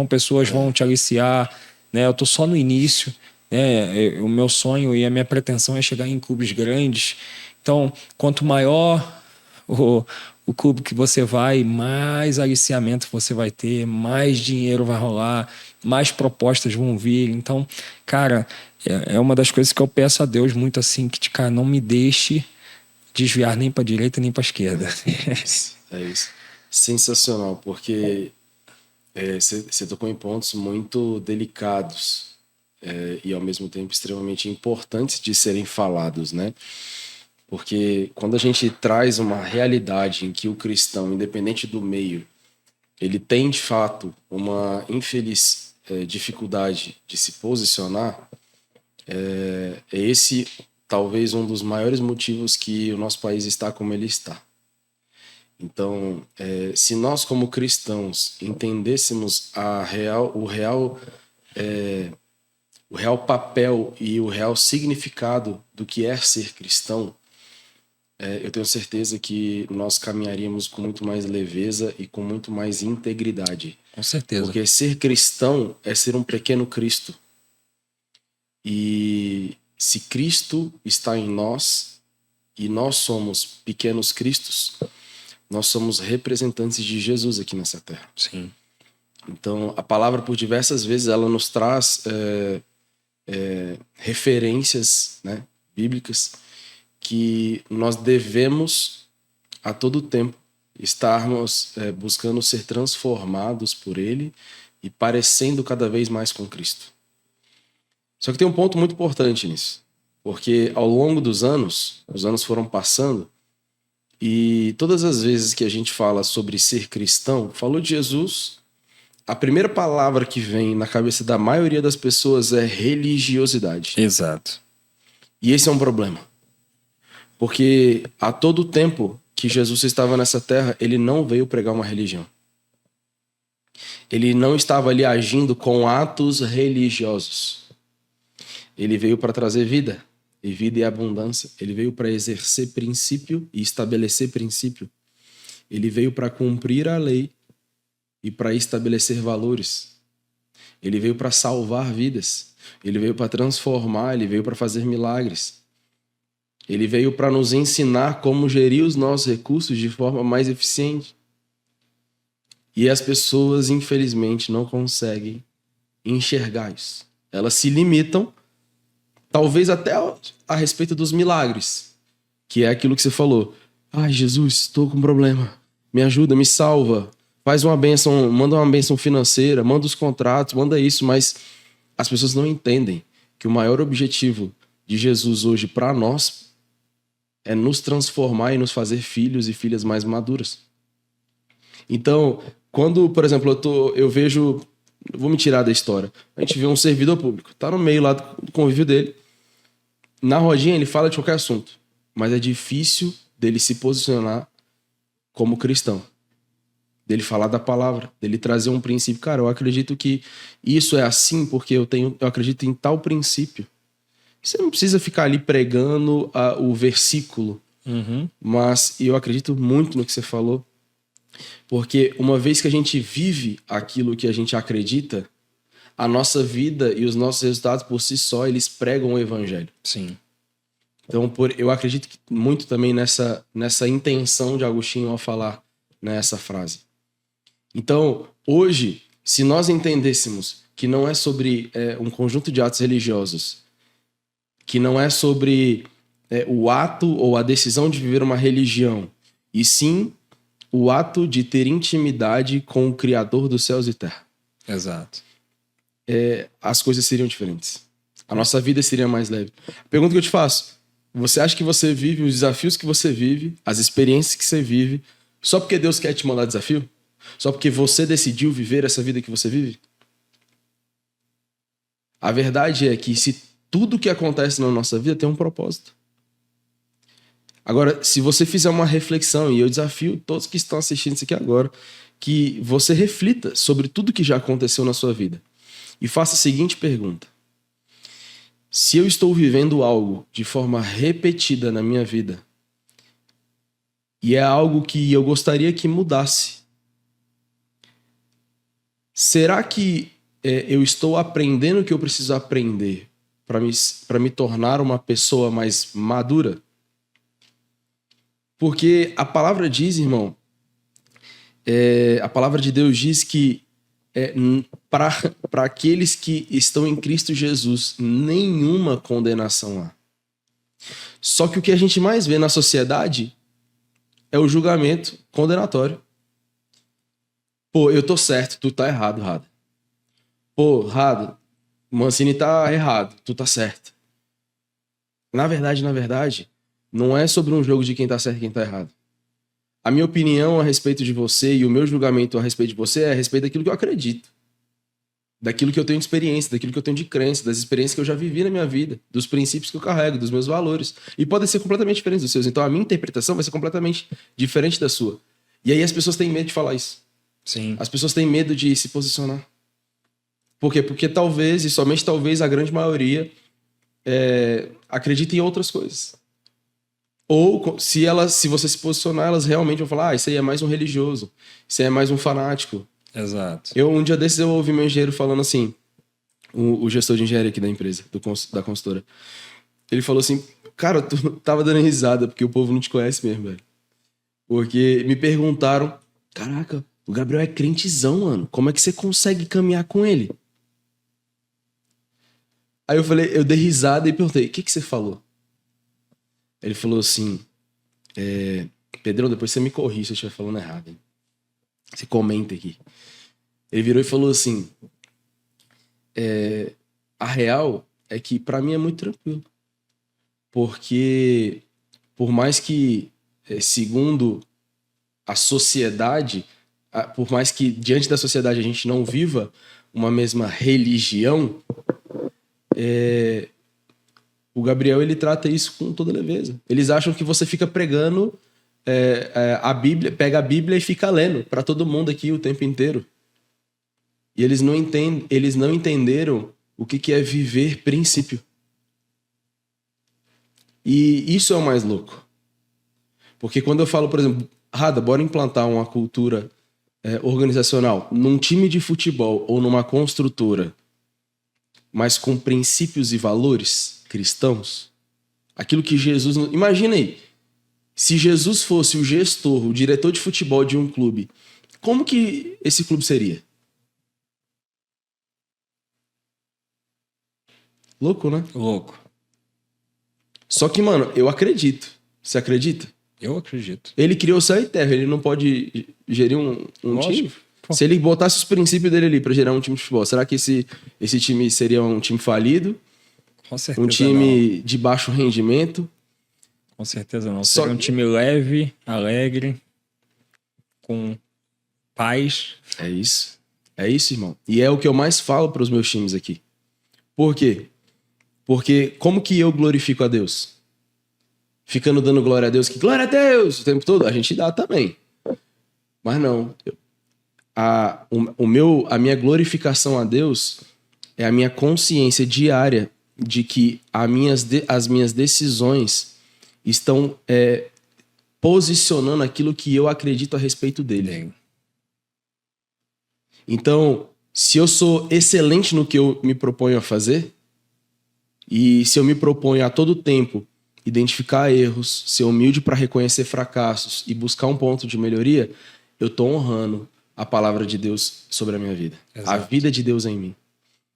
Pessoas vão te aliciar, né? Eu tô só no início, né? O meu sonho e a minha pretensão é chegar em clubes grandes. Então, quanto maior o clube que você vai, mais aliciamento você vai ter, mais dinheiro vai rolar, mais propostas vão vir. Então, cara, é uma das coisas que eu peço a Deus muito assim, que, cara, não me deixe desviar nem para a direita nem para a esquerda. É isso. Sensacional, porque você tocou em pontos muito delicados e, ao mesmo tempo, extremamente importantes de serem falados, né? Porque quando a gente traz uma realidade em que o cristão, independente do meio, ele tem, de fato, uma infeliz dificuldade de se posicionar, esse talvez um dos maiores motivos que o nosso país está como ele está. Então, se nós como cristãos entendêssemos o real papel e o real significado do que é ser cristão, eu tenho certeza que nós caminharíamos com muito mais leveza e com muito mais integridade. Com certeza. Porque ser cristão é ser um pequeno Cristo. E se Cristo está em nós e nós somos pequenos Cristos, nós somos representantes de Jesus aqui nessa terra. Sim. Então, a palavra, por diversas vezes, ela nos traz referências, né, bíblicas que nós devemos, a todo tempo, estarmos buscando ser transformados por Ele e parecendo cada vez mais com Cristo. Só que tem um ponto muito importante nisso, porque ao longo dos anos, os anos foram passando, e todas as vezes que a gente fala sobre ser cristão, falou de Jesus, a primeira palavra que vem na cabeça da maioria das pessoas é religiosidade. Exato. E esse é um problema. Porque a todo tempo que Jesus estava nessa terra, ele não veio pregar uma religião. Ele não estava ali agindo com atos religiosos. Ele veio para trazer vida, e vida e abundância. Ele veio para exercer princípio e estabelecer princípio. Ele veio para cumprir a lei e para estabelecer valores. Ele veio para salvar vidas. Ele veio para transformar, ele veio para fazer milagres. Ele veio para nos ensinar como gerir os nossos recursos de forma mais eficiente. E as pessoas, infelizmente, não conseguem enxergar isso. Elas se limitam, talvez até a respeito dos milagres, que é aquilo que você falou. Ai, Jesus, estou com um problema. Me ajuda, me salva. Faz uma bênção, manda uma bênção financeira, manda os contratos, manda isso. Mas as pessoas não entendem que o maior objetivo de Jesus hoje para nós é nos transformar e nos fazer filhos e filhas mais maduras. Então, quando, por exemplo, eu vejo... Vou me tirar da história. A gente vê um servidor público, tá no meio lá do convívio dele. Na rodinha ele fala de qualquer assunto, mas é difícil dele se posicionar como cristão. Dele falar da palavra, dele trazer um princípio. Cara, eu acredito que isso é assim porque eu acredito em tal princípio. Você não precisa ficar ali pregando o versículo, mas eu acredito muito no que você falou, porque uma vez que a gente vive aquilo que a gente acredita, a nossa vida e os nossos resultados por si só, eles pregam o evangelho. Sim. Então, eu acredito muito também nessa intenção de Agostinho ao falar nessa frase. Então, hoje, se nós entendêssemos que não é sobre um conjunto de atos religiosos, que não é sobre o ato ou a decisão de viver uma religião, e sim o ato de ter intimidade com o Criador dos céus e terra. Exato. As coisas seriam diferentes. A nossa vida seria mais leve. A pergunta que eu te faço, você acha que você vive os desafios que você vive, as experiências que você vive, só porque Deus quer te mandar desafio? Só porque você decidiu viver essa vida que você vive? A verdade é que se tudo que acontece na nossa vida tem um propósito. Agora, se você fizer uma reflexão, e eu desafio todos que estão assistindo isso aqui agora, que você reflita sobre tudo que já aconteceu na sua vida e faça a seguinte pergunta: se eu estou vivendo algo de forma repetida na minha vida e é algo que eu gostaria que mudasse, será que eu estou aprendendo o que eu preciso aprender para me tornar uma pessoa mais madura? Porque a palavra diz, irmão, a palavra de Deus diz que para aqueles que estão em Cristo Jesus, nenhuma condenação há. Só que o que a gente mais vê na sociedade é o julgamento condenatório. Pô, eu tô certo, tu tá errado, Rada. Pô, Rada, Mancini tá errado, tu tá certo. Na verdade, não é sobre um jogo de quem tá certo e quem tá errado. A minha opinião a respeito de você e o meu julgamento a respeito de você é a respeito daquilo que eu acredito. Daquilo que eu tenho de experiência, daquilo que eu tenho de crença, das experiências que eu já vivi na minha vida, dos princípios que eu carrego, dos meus valores. E podem ser completamente diferentes dos seus. Então a minha interpretação vai ser completamente diferente da sua. E aí as pessoas têm medo de falar isso. Sim. As pessoas têm medo de se posicionar. Por quê? Porque talvez, e somente talvez, a grande maioria acredita em outras coisas. Ou se você se posicionar, elas realmente vão falar: isso aí é mais um religioso, isso aí é mais um fanático. Exato. Um dia desses eu ouvi meu engenheiro falando assim, o gestor de engenharia aqui da empresa, da consultora. Ele falou assim: cara, tu tava dando risada porque o povo não te conhece mesmo, velho. Porque me perguntaram: caraca, o Gabriel é crentezão, mano. Como é que você consegue caminhar com ele? Aí eu dei risada e perguntei: o que você falou? Ele falou assim: Pedrão, depois você me corrige se eu estiver falando errado, hein? Você comenta aqui. Ele virou e falou assim: a real é que pra mim é muito tranquilo. Porque por mais que, segundo a sociedade, por mais que diante da sociedade a gente não viva uma mesma religião, o Gabriel, ele trata isso com toda leveza. Eles acham que você fica pregando a Bíblia, pega a Bíblia e fica lendo para todo mundo aqui o tempo inteiro. E eles não entenderam o que é viver princípio. E isso é o mais louco. Porque quando eu falo, por exemplo, Rada, bora implantar uma cultura organizacional num time de futebol ou numa construtora, mas com princípios e valores cristãos, aquilo que Jesus... Imagina aí, se Jesus fosse o gestor, o diretor de futebol de um clube, como que esse clube seria? Louco, né? Louco. Só que, mano, eu acredito. Você acredita? Eu acredito. Ele criou o céu e terra, ele não pode gerir um time? Pô. Se ele botasse os princípios dele ali pra gerar um time de futebol, será que esse time seria um time falido? Com certeza Um time de baixo rendimento? Com certeza não. Só Seria um que- time leve, alegre, com paz. É isso. É isso, irmão. E é o que eu mais falo pros meus times aqui. Por quê? Porque como que eu glorifico a Deus? Ficando dando glória a Deus, que glória a Deus o tempo todo? A gente dá também. Mas não. A minha glorificação a Deus é a minha consciência diária de que as minhas decisões estão posicionando aquilo que eu acredito a respeito dele. Então, se eu sou excelente no que eu me proponho a fazer, e se eu me proponho a todo tempo identificar erros, ser humilde para reconhecer fracassos e buscar um ponto de melhoria, eu estou honrando a palavra de Deus sobre a minha vida. Exato. A vida de Deus em mim.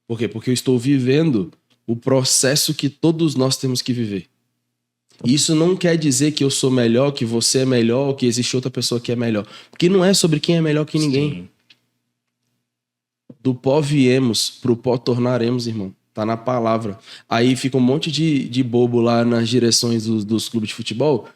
Por quê? Porque eu estou vivendo o processo que todos nós temos que viver. Isso não quer dizer que eu sou melhor, que você é melhor, ou que existe outra pessoa que é melhor. Porque não é sobre quem é melhor que ninguém. Sim. Do pó viemos, pro pó tornaremos, irmão. Tá na palavra. Aí fica um monte de bobo lá nas direções dos clubes de futebol,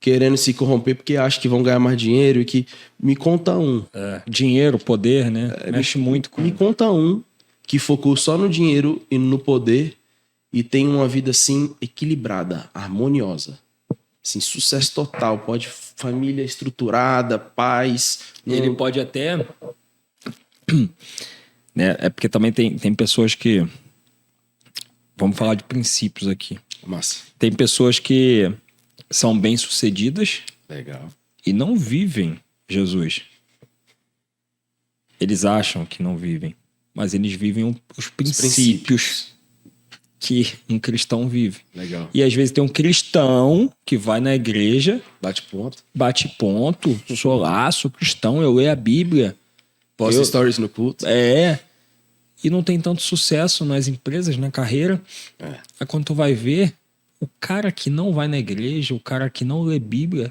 querendo se corromper porque acham que vão ganhar mais dinheiro e que... Me conta um. Dinheiro, poder, né? Mexe muito com... Me conta um que focou só no dinheiro e no poder e tem uma vida, assim, equilibrada, harmoniosa. Assim, sucesso total. Pode família estruturada, paz. Ele pode até... né? É porque também tem pessoas que... Vamos falar de princípios aqui. Massa. Tem pessoas que são bem-sucedidas Legal. e não vivem Jesus. Eles acham que não vivem, mas eles vivem os princípios que um cristão vive. Legal. E às vezes tem um cristão que vai na igreja, Bate ponto. bate ponto, sou lá, sou cristão, eu leio a Bíblia. Posta stories no culto. E não tem tanto sucesso nas empresas, na carreira. Aí quando tu vai ver, o cara que não vai na igreja, o cara que não lê Bíblia,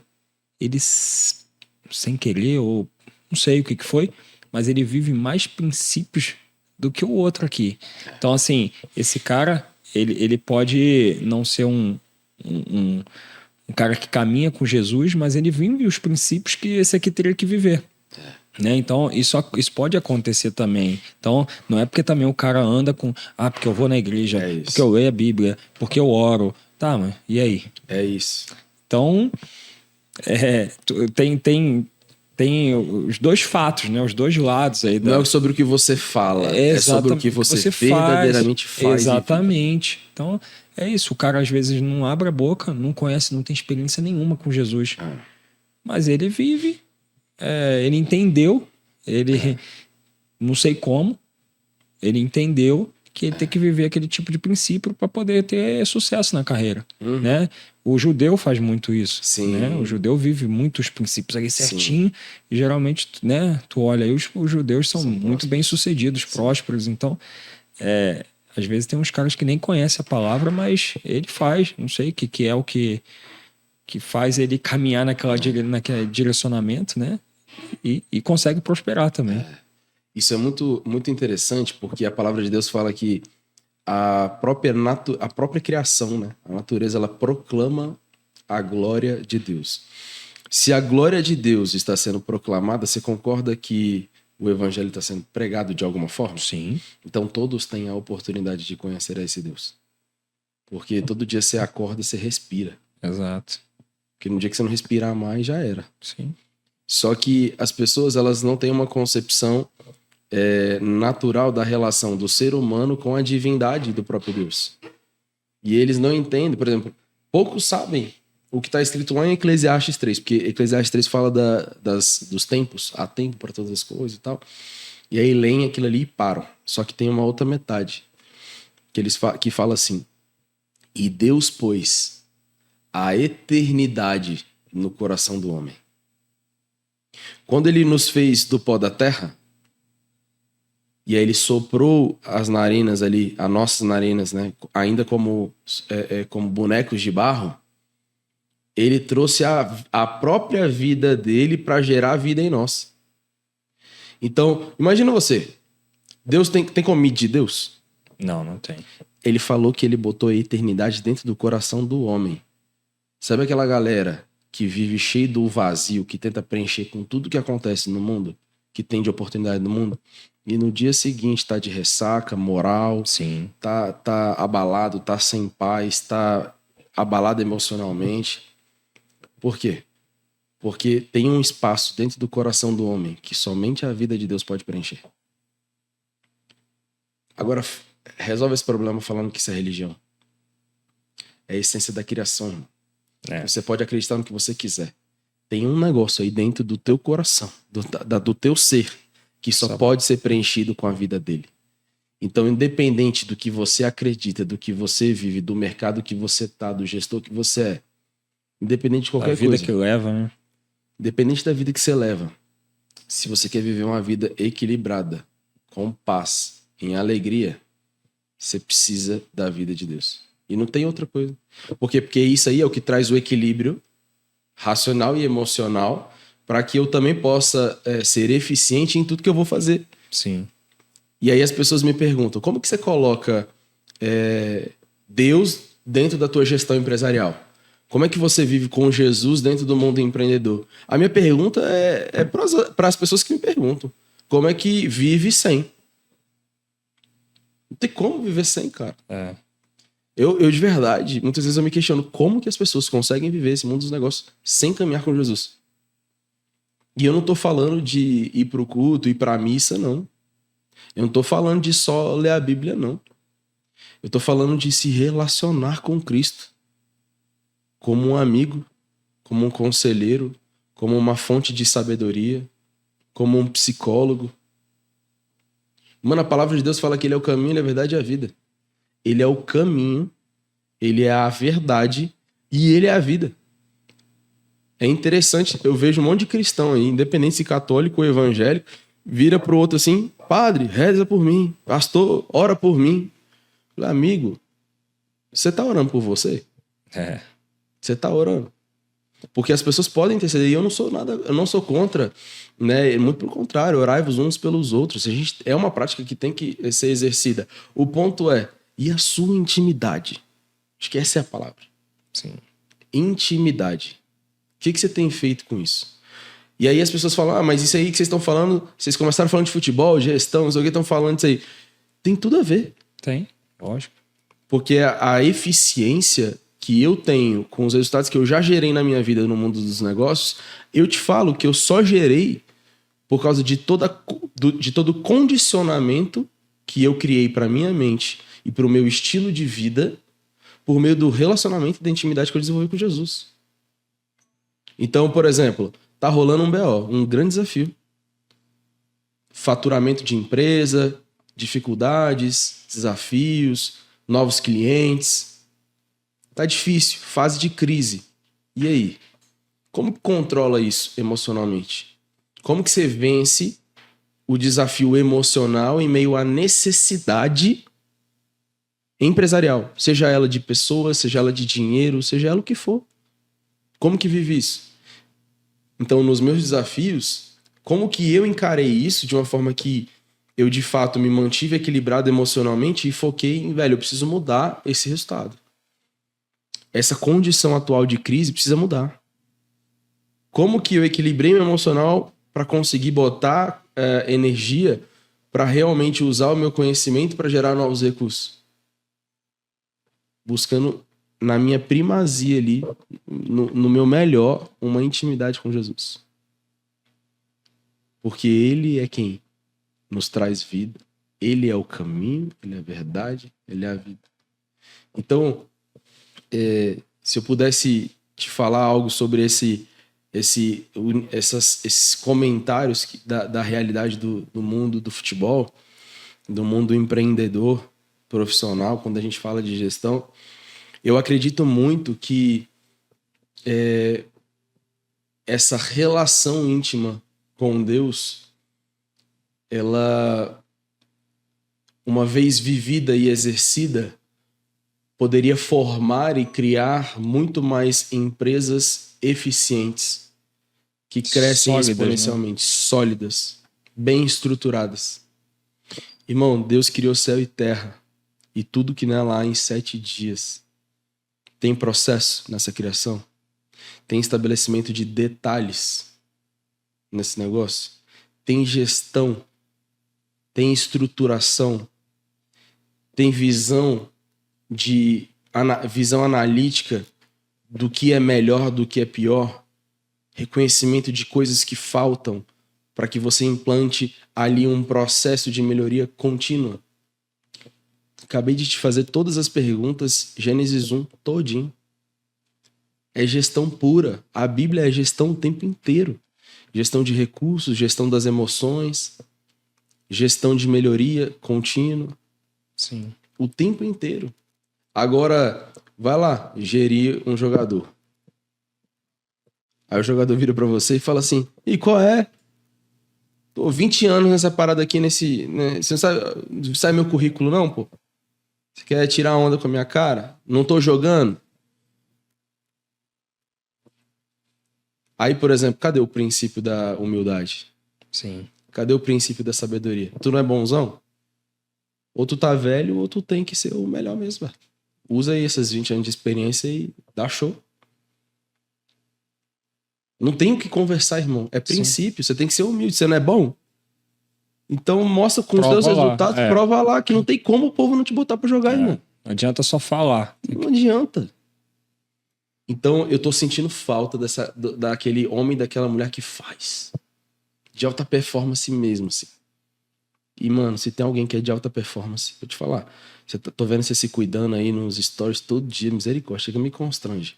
ele, sem querer, ou não sei o que foi, mas ele vive mais princípios do que o outro aqui. Então, assim, esse cara, ele pode não ser um cara que caminha com Jesus, mas ele vive os princípios que esse aqui teria que viver. Né? Então, isso pode acontecer também. Então, não é porque também o cara anda com... porque eu vou na igreja, porque eu leio a Bíblia, porque eu oro. Tá, mas e aí? É isso. Então, tem os dois fatos, né? Os dois lados aí. Não é sobre o que você fala, é sobre o que você verdadeiramente faz. Exatamente. Então, é isso, o cara às vezes não abre a boca, não conhece, não tem experiência nenhuma com Jesus. Mas ele vive, ele entendeu, ele não sei como, ele entendeu que ele tem que viver aquele tipo de princípio para poder ter sucesso na carreira, né? O judeu faz muito isso, Sim. né? O judeu vive muitos princípios ali certinho e geralmente, né? Tu olha aí, os judeus são muito bem sucedidos, prósperos, então às vezes tem uns caras que nem conhecem a palavra, mas ele faz, não sei o que é o que faz ele caminhar naquele direcionamento, né? E consegue prosperar também. Isso é muito, muito interessante, porque a palavra de Deus fala que a própria criação, né? A natureza, ela proclama a glória de Deus. Se a glória de Deus está sendo proclamada, você concorda que o evangelho está sendo pregado de alguma forma? Sim. Então todos têm a oportunidade de conhecer a esse Deus. Porque todo dia você acorda, você respira. Exato. Porque no dia que você não respirar mais, já era. Sim. Só que as pessoas, elas não têm uma concepção natural da relação do ser humano com a divindade do próprio Deus. E eles não entendem, por exemplo, poucos sabem o que está escrito lá em Eclesiastes 3, porque Eclesiastes 3 fala dos tempos, há tempo para todas as coisas e tal. E aí leem aquilo ali e param. Só que tem uma outra metade, que fala assim: e Deus pôs a eternidade no coração do homem. Quando ele nos fez do pó da terra, e aí ele soprou as narinas ali, as nossas narinas, né, ainda como bonecos de barro, ele trouxe a própria vida dele para gerar vida em nós. Então, imagina você, Deus tem como medir Deus? Não tem. Ele falou que ele botou a eternidade dentro do coração do homem. Sabe aquela galera que vive cheio do vazio, que tenta preencher com tudo que acontece no mundo, que tem de oportunidade no mundo, e no dia seguinte tá de ressaca moral, Sim. tá abalado, tá sem paz, tá abalado emocionalmente. Por quê? Porque tem um espaço dentro do coração do homem que somente a vida de Deus pode preencher. Agora, resolve esse problema falando que isso é religião. É a essência da criação, irmão. Você pode acreditar no que você quiser. Tem um negócio aí dentro do teu coração, do teu ser, que só pode ser preenchido com a vida dele. Então, independente do que você acredita, do que você vive, do mercado que você tá, do gestor que você é, independente de qualquer coisa. A vida que leva, né? Independente da vida que você leva, se você quer viver uma vida equilibrada, com paz, em alegria, você precisa da vida de Deus. E não tem outra coisa. Por quê? Porque isso aí é o que traz o equilíbrio racional e emocional para que eu também possa ser eficiente em tudo que eu vou fazer. Sim. E aí as pessoas me perguntam, como que você coloca Deus dentro da tua gestão empresarial? Como é que você vive com Jesus dentro do mundo empreendedor? A minha pergunta é para as pessoas que me perguntam. Como é que vive sem? Não tem como viver sem, cara. Eu de verdade, muitas vezes eu me questiono como que as pessoas conseguem viver esse mundo dos negócios sem caminhar com Jesus. E eu não tô falando de ir pro culto, ir pra missa, não. Eu não tô falando de só ler a Bíblia, não. Eu tô falando de se relacionar com Cristo. Como um amigo, como um conselheiro, como uma fonte de sabedoria, como um psicólogo. Mano, a palavra de Deus fala que ele é o caminho, ele é a verdade e a vida. Ele é o caminho, ele é a verdade e ele é a vida. É interessante, eu vejo um monte de cristão aí, independente se católico ou evangélico, vira pro outro assim: padre, reza por mim, pastor, ora por mim. Amigo, você tá orando por você? Você tá orando. Porque as pessoas podem interceder, e eu não sou contra, né? Muito pelo contrário, orai-vos uns pelos outros. É uma prática que tem que ser exercida. O ponto é, e a sua intimidade? Acho que essa é a palavra. Sim. Intimidade. O que você tem feito com isso? E aí as pessoas falam, mas isso aí que vocês estão falando, vocês começaram falando de futebol, gestão, não sei o que, estão falando disso aí. Tem tudo a ver. Tem, lógico. Porque a eficiência que eu tenho com os resultados que eu já gerei na minha vida no mundo dos negócios, eu te falo que eu só gerei por causa de todo o condicionamento que eu criei para minha mente e para o meu estilo de vida, por meio do relacionamento e da intimidade que eu desenvolvi com Jesus. Então, por exemplo, tá rolando um BO, um grande desafio. Faturamento de empresa, dificuldades, desafios, novos clientes. Tá difícil, fase de crise. E aí? Como que controla isso emocionalmente? Como que você vence o desafio emocional em meio à necessidade empresarial? Seja ela de pessoas, seja ela de dinheiro, seja ela o que for. Como que vive isso? Então, nos meus desafios, como que eu encarei isso de uma forma que eu, de fato, me mantive equilibrado emocionalmente e foquei em, velho, eu preciso mudar esse resultado. Essa condição atual de crise precisa mudar. Como que eu equilibrei meu emocional para conseguir botar energia para realmente usar o meu conhecimento para gerar novos recursos? Buscando, na minha primazia ali, no meu melhor, uma intimidade com Jesus. Porque Ele é quem nos traz vida. Ele é o caminho, Ele é a verdade, Ele é a vida. Então, se eu pudesse te falar algo sobre esses comentários da realidade do mundo do futebol, do mundo empreendedor, profissional, quando a gente fala de gestão, eu acredito muito que essa relação íntima com Deus, ela, uma vez vivida e exercida, poderia formar e criar muito mais empresas eficientes, que crescem Sólidas, exponencialmente, né? Sólidas, bem estruturadas. Irmão, Deus criou céu e terra e tudo que nela há em 7 dias. Tem processo nessa criação? Tem estabelecimento de detalhes nesse negócio? Tem gestão? Tem estruturação? Tem visão analítica do que é melhor, do que é pior? Reconhecimento de coisas que faltam para que você implante ali um processo de melhoria contínua? Acabei de te fazer todas as perguntas, Gênesis 1 todinho. É gestão pura. A Bíblia é gestão o tempo inteiro. Gestão de recursos, gestão das emoções, gestão de melhoria contínua. Sim. O tempo inteiro. Agora, vai lá, gerir um jogador. Aí o jogador vira pra você e fala assim, e qual é? Tô 20 anos nessa parada aqui, nesse... Né? Você não sabe meu currículo não, pô? Você quer tirar onda com a minha cara? Não tô jogando? Aí, por exemplo, cadê o princípio da humildade? Sim. Cadê o princípio da sabedoria? Tu não é bonzão? Ou tu tá velho, ou tu tem que ser o melhor mesmo, velho. Usa aí esses 20 anos de experiência e dá show. Não tem o que conversar, irmão. É princípio. Sim. Você tem que ser humilde. Você não é bom? Então mostra com os teus resultados, prova lá, que não tem como o povo não te botar pra jogar, irmão. Não adianta só falar. Não adianta. Então eu tô sentindo falta daquele homem, daquela mulher que faz. De alta performance mesmo, assim. E, mano, se tem alguém que é de alta performance, vou te falar. Tô vendo você se cuidando aí nos stories todo dia, misericórdia, chega me constrange.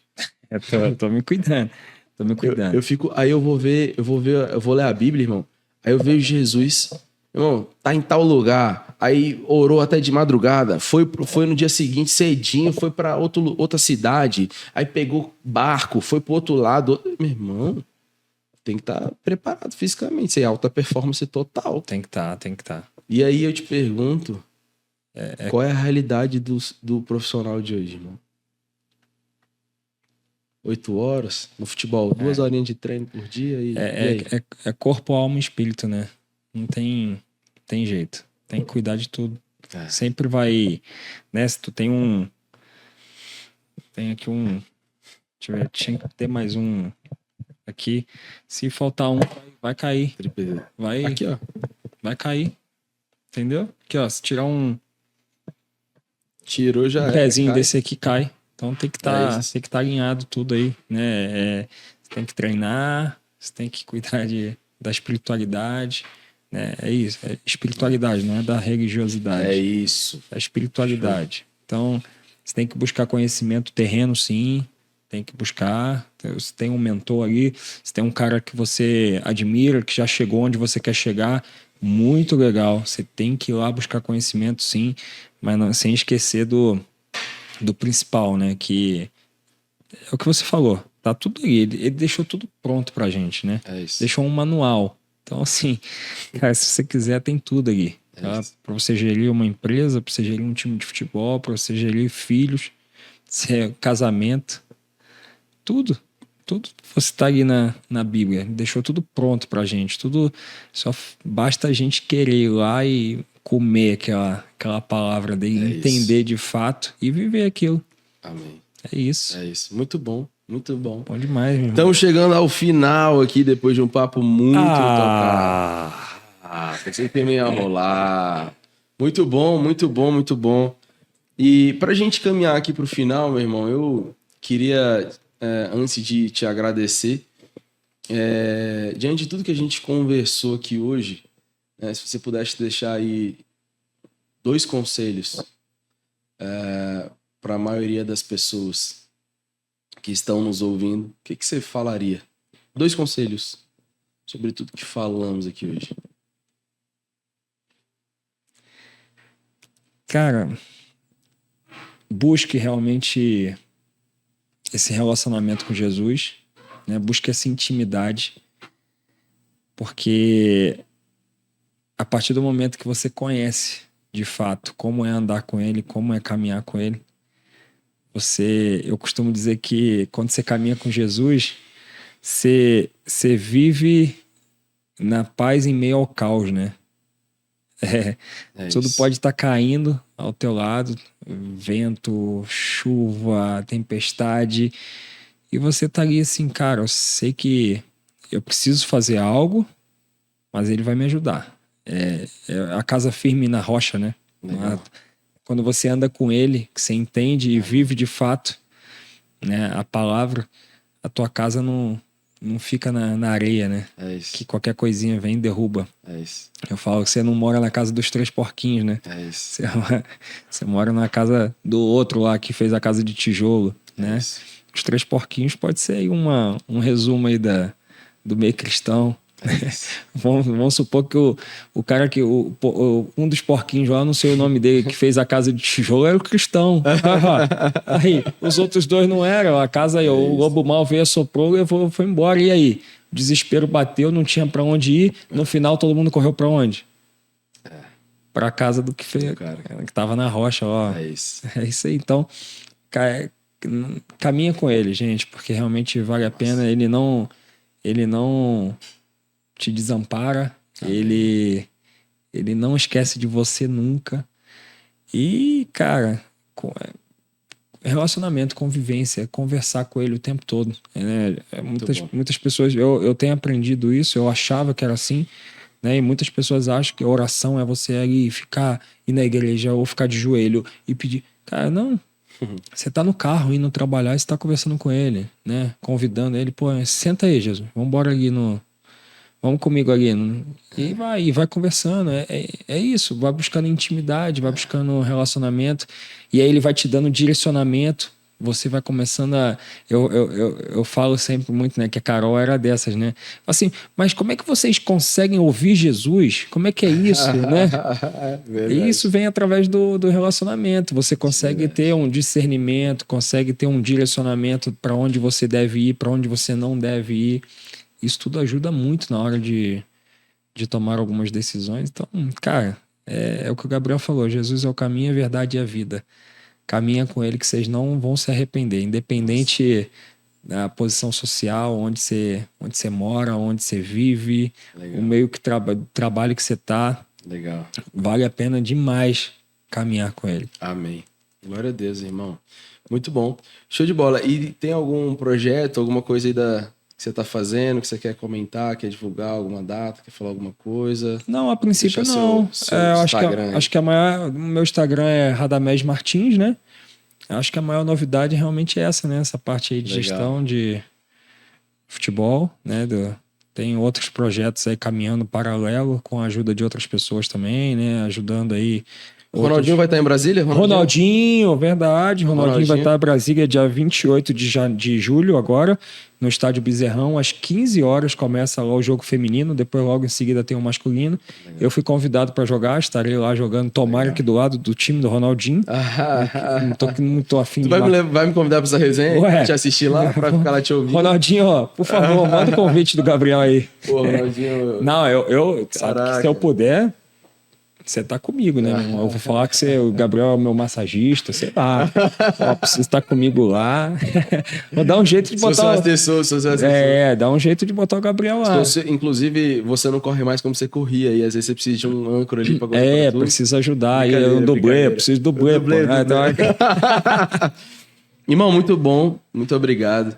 Eu tô me cuidando. Tô me cuidando. Eu fico, aí eu vou ler a Bíblia, irmão. Aí eu vejo Jesus, irmão, tá em tal lugar. Aí orou até de madrugada, foi no dia seguinte cedinho, foi pra outra cidade. Aí pegou barco, foi pro outro lado. Meu irmão, tem que estar preparado fisicamente. Isso é alta performance total. Tem que estar. E aí eu te pergunto, qual é a realidade do profissional de hoje, irmão? 8 horas no futebol, 2 horinhas de treino por dia e aí? É corpo, alma e espírito, né? Não tem jeito. Tem que cuidar de tudo. Sempre vai, né? Se tu tem aqui um, deixa eu ver, tinha que ter mais um aqui. Se faltar um, vai cair. Vai aqui, ó. Vai cair. Entendeu? Aqui, ó, se tirar tirou já pezinho desse aqui cai. Então tem que estar alinhado tudo aí, né? Você tem que treinar, você tem que cuidar da espiritualidade, né? É isso, é espiritualidade, não é da religiosidade. É isso. É espiritualidade. Então, Você tem que buscar conhecimento terreno, sim. Tem que buscar. Você tem um mentor ali, você tem um cara que você admira, que já chegou onde você quer chegar. Muito legal. Você tem que ir lá buscar conhecimento, sim, mas não, sem esquecer do principal, né? Que é o que você falou. Tá tudo aí. Ele deixou tudo pronto pra gente, né? É isso. Deixou um manual. Então, assim, cara, se você quiser, tem tudo aí. Tá? Pra você gerir uma empresa, pra você gerir um time de futebol, pra você gerir filhos, casamento, tudo. Tudo você tá aí na Bíblia. Deixou tudo pronto pra gente. Tudo. Só basta a gente querer ir lá e comer aquela palavra dele, entender de fato e viver aquilo. Amém. É isso. É isso. Muito bom. Muito bom. Bom demais, meu irmão. Estamos chegando ao final aqui, depois de um papo muito tocado. Pensei que ia rolar. Muito bom, muito bom, muito bom. E pra gente caminhar aqui pro final, meu irmão, eu queria, antes de te agradecer, diante de tudo que a gente conversou aqui hoje, né, se você pudesse deixar aí 2 conselhos para a maioria das pessoas que estão nos ouvindo, o que você falaria? 2 conselhos sobre tudo que falamos aqui hoje. Cara, busque realmente esse relacionamento com Jesus, né? Busque essa intimidade, porque a partir do momento que você conhece de fato como é andar com Ele, como é caminhar com Ele, eu costumo dizer que quando você caminha com Jesus, você vive na paz em meio ao caos, né? Tudo isso. pode estar caindo ao teu lado, vento, chuva, tempestade, e você tá ali assim, cara, eu sei que eu preciso fazer algo, mas ele vai me ajudar. É a casa firme na rocha, né? Legal. Quando você anda com ele, que você entende e vive de fato, né, a palavra, a tua casa não fica na areia, né? É isso. Que qualquer coisinha vem e derruba. É isso. Eu falo que você não mora na casa dos 3 porquinhos, né? É isso. Você mora na casa do outro lá que fez a casa de tijolo, né? Isso. Os 3 porquinhos pode ser aí um resumo aí do meio cristão. Vamos supor que o cara que um dos porquinhos lá, não sei o nome dele, que fez a casa de tijolo era o cristão. Aí, os outros 2 não eram. A casa aí, o lobo mau veio, assoprou e foi embora. E aí? O desespero bateu, não tinha pra onde ir. No final, todo mundo correu pra onde? Pra casa do que fez, que tava na rocha, ó. É isso. É isso aí. Então, caminha com ele, gente, porque realmente vale a pena. Ele não te desampara, ele não esquece de você nunca. E, cara, relacionamento, convivência, conversar com ele o tempo todo. Né? Muitas pessoas, eu tenho aprendido isso, eu achava que era assim, né? E muitas pessoas acham que a oração é você ali ir na igreja ou ficar de joelho e pedir. Cara, não. Você tá no carro indo trabalhar e você tá conversando com ele, né? Convidando ele, pô, senta aí, Jesus, vamos embora ali vamos comigo ali. E vai conversando. É isso. Vai buscando intimidade, vai buscando relacionamento. E aí ele vai te dando direcionamento. Você vai começando a... Eu falo sempre muito, né? Que a Carol era dessas, né? Assim, mas como é que vocês conseguem ouvir Jesus? Como é que é isso, né? E isso vem através do relacionamento. Você consegue ter um discernimento, consegue ter um direcionamento para onde você deve ir, para onde você não deve ir. Isso tudo ajuda muito na hora de tomar algumas decisões. Então, cara, é o que o Gabriel falou. Jesus é o caminho, a verdade e a vida. Caminha com ele que vocês não vão se arrepender. Independente da posição social, onde você mora, onde você vive, o meio que trabalho que você tá. Legal. Vale a pena demais caminhar com ele. Amém. Glória a Deus, irmão. Muito bom. Show de bola. E tem algum projeto, alguma coisa aí que você está fazendo, que você quer comentar, quer divulgar alguma data, quer falar alguma coisa? Não, a princípio não. Acho que o meu Instagram é Radamés Martins, né? Acho que a maior novidade realmente é essa, né? Essa parte aí de gestão de futebol, né? Tem outros projetos aí caminhando paralelo com a ajuda de outras pessoas também, né? Ajudando aí Ronaldinho vai estar em Brasília? Ronaldinho, verdade. Ronaldinho vai estar em Brasília dia 28 de julho agora, no estádio Bezerrão, às 15 horas começa lá o jogo feminino, depois logo em seguida tem o masculino. Legal. Eu fui convidado para jogar, estarei lá jogando, tomara aqui do lado do time do Ronaldinho. Não tô afim de vai me convidar para essa resenha? Ué, te assistir lá, para ficar lá te ouvindo? Ronaldinho, ó, por favor, manda o convite do Gabriel aí. Pô, Ronaldinho... Não, eu sabe que se eu puder... Você tá comigo, né, meu irmão? Eu vou falar que o Gabriel é o meu massagista, sei lá. Preciso estar comigo lá. Vou dar um jeito de botar... dá um jeito de botar o Gabriel lá. Inclusive, você não corre mais como você corria. E às vezes você precisa de um âncora ali pra aguentar tudo. Precisa ajudar. Aí eu dublê, preciso de dublê. Irmão, muito bom. Muito obrigado.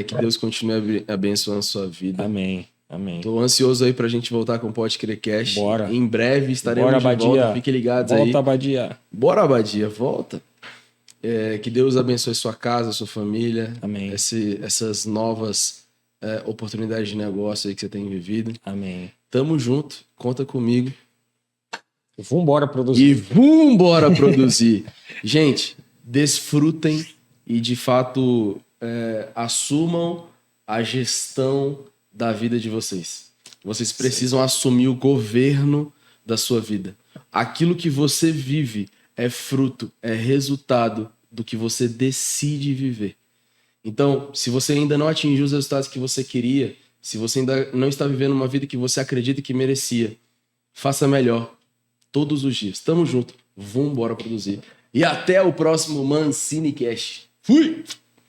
Que Deus continue abençoando a sua vida. Amém. Amém. Tô ansioso aí pra gente voltar com o Pode Crer Cash. Bora. Em breve estaremos Bora, de Badia. volta. Fiquem ligados aí. Volta, Badia. Bora, Badia. Volta. Que Deus abençoe sua casa, sua família. Amém. Essas novas oportunidades de negócio aí que você tem vivido. Amém. Tamo junto. Conta comigo. Vambora produzir. E vambora produzir. Gente, desfrutem e, de fato, assumam a gestão da vida de vocês. Vocês precisam assumir o governo da sua vida. Aquilo que você vive é fruto, é resultado do que você decide viver. Então, se você ainda não atingiu os resultados que você queria, se você ainda não está vivendo uma vida que você acredita que merecia, faça melhor todos os dias. Tamo junto. Vambora produzir. E até o próximo Mancini Cash. Fui!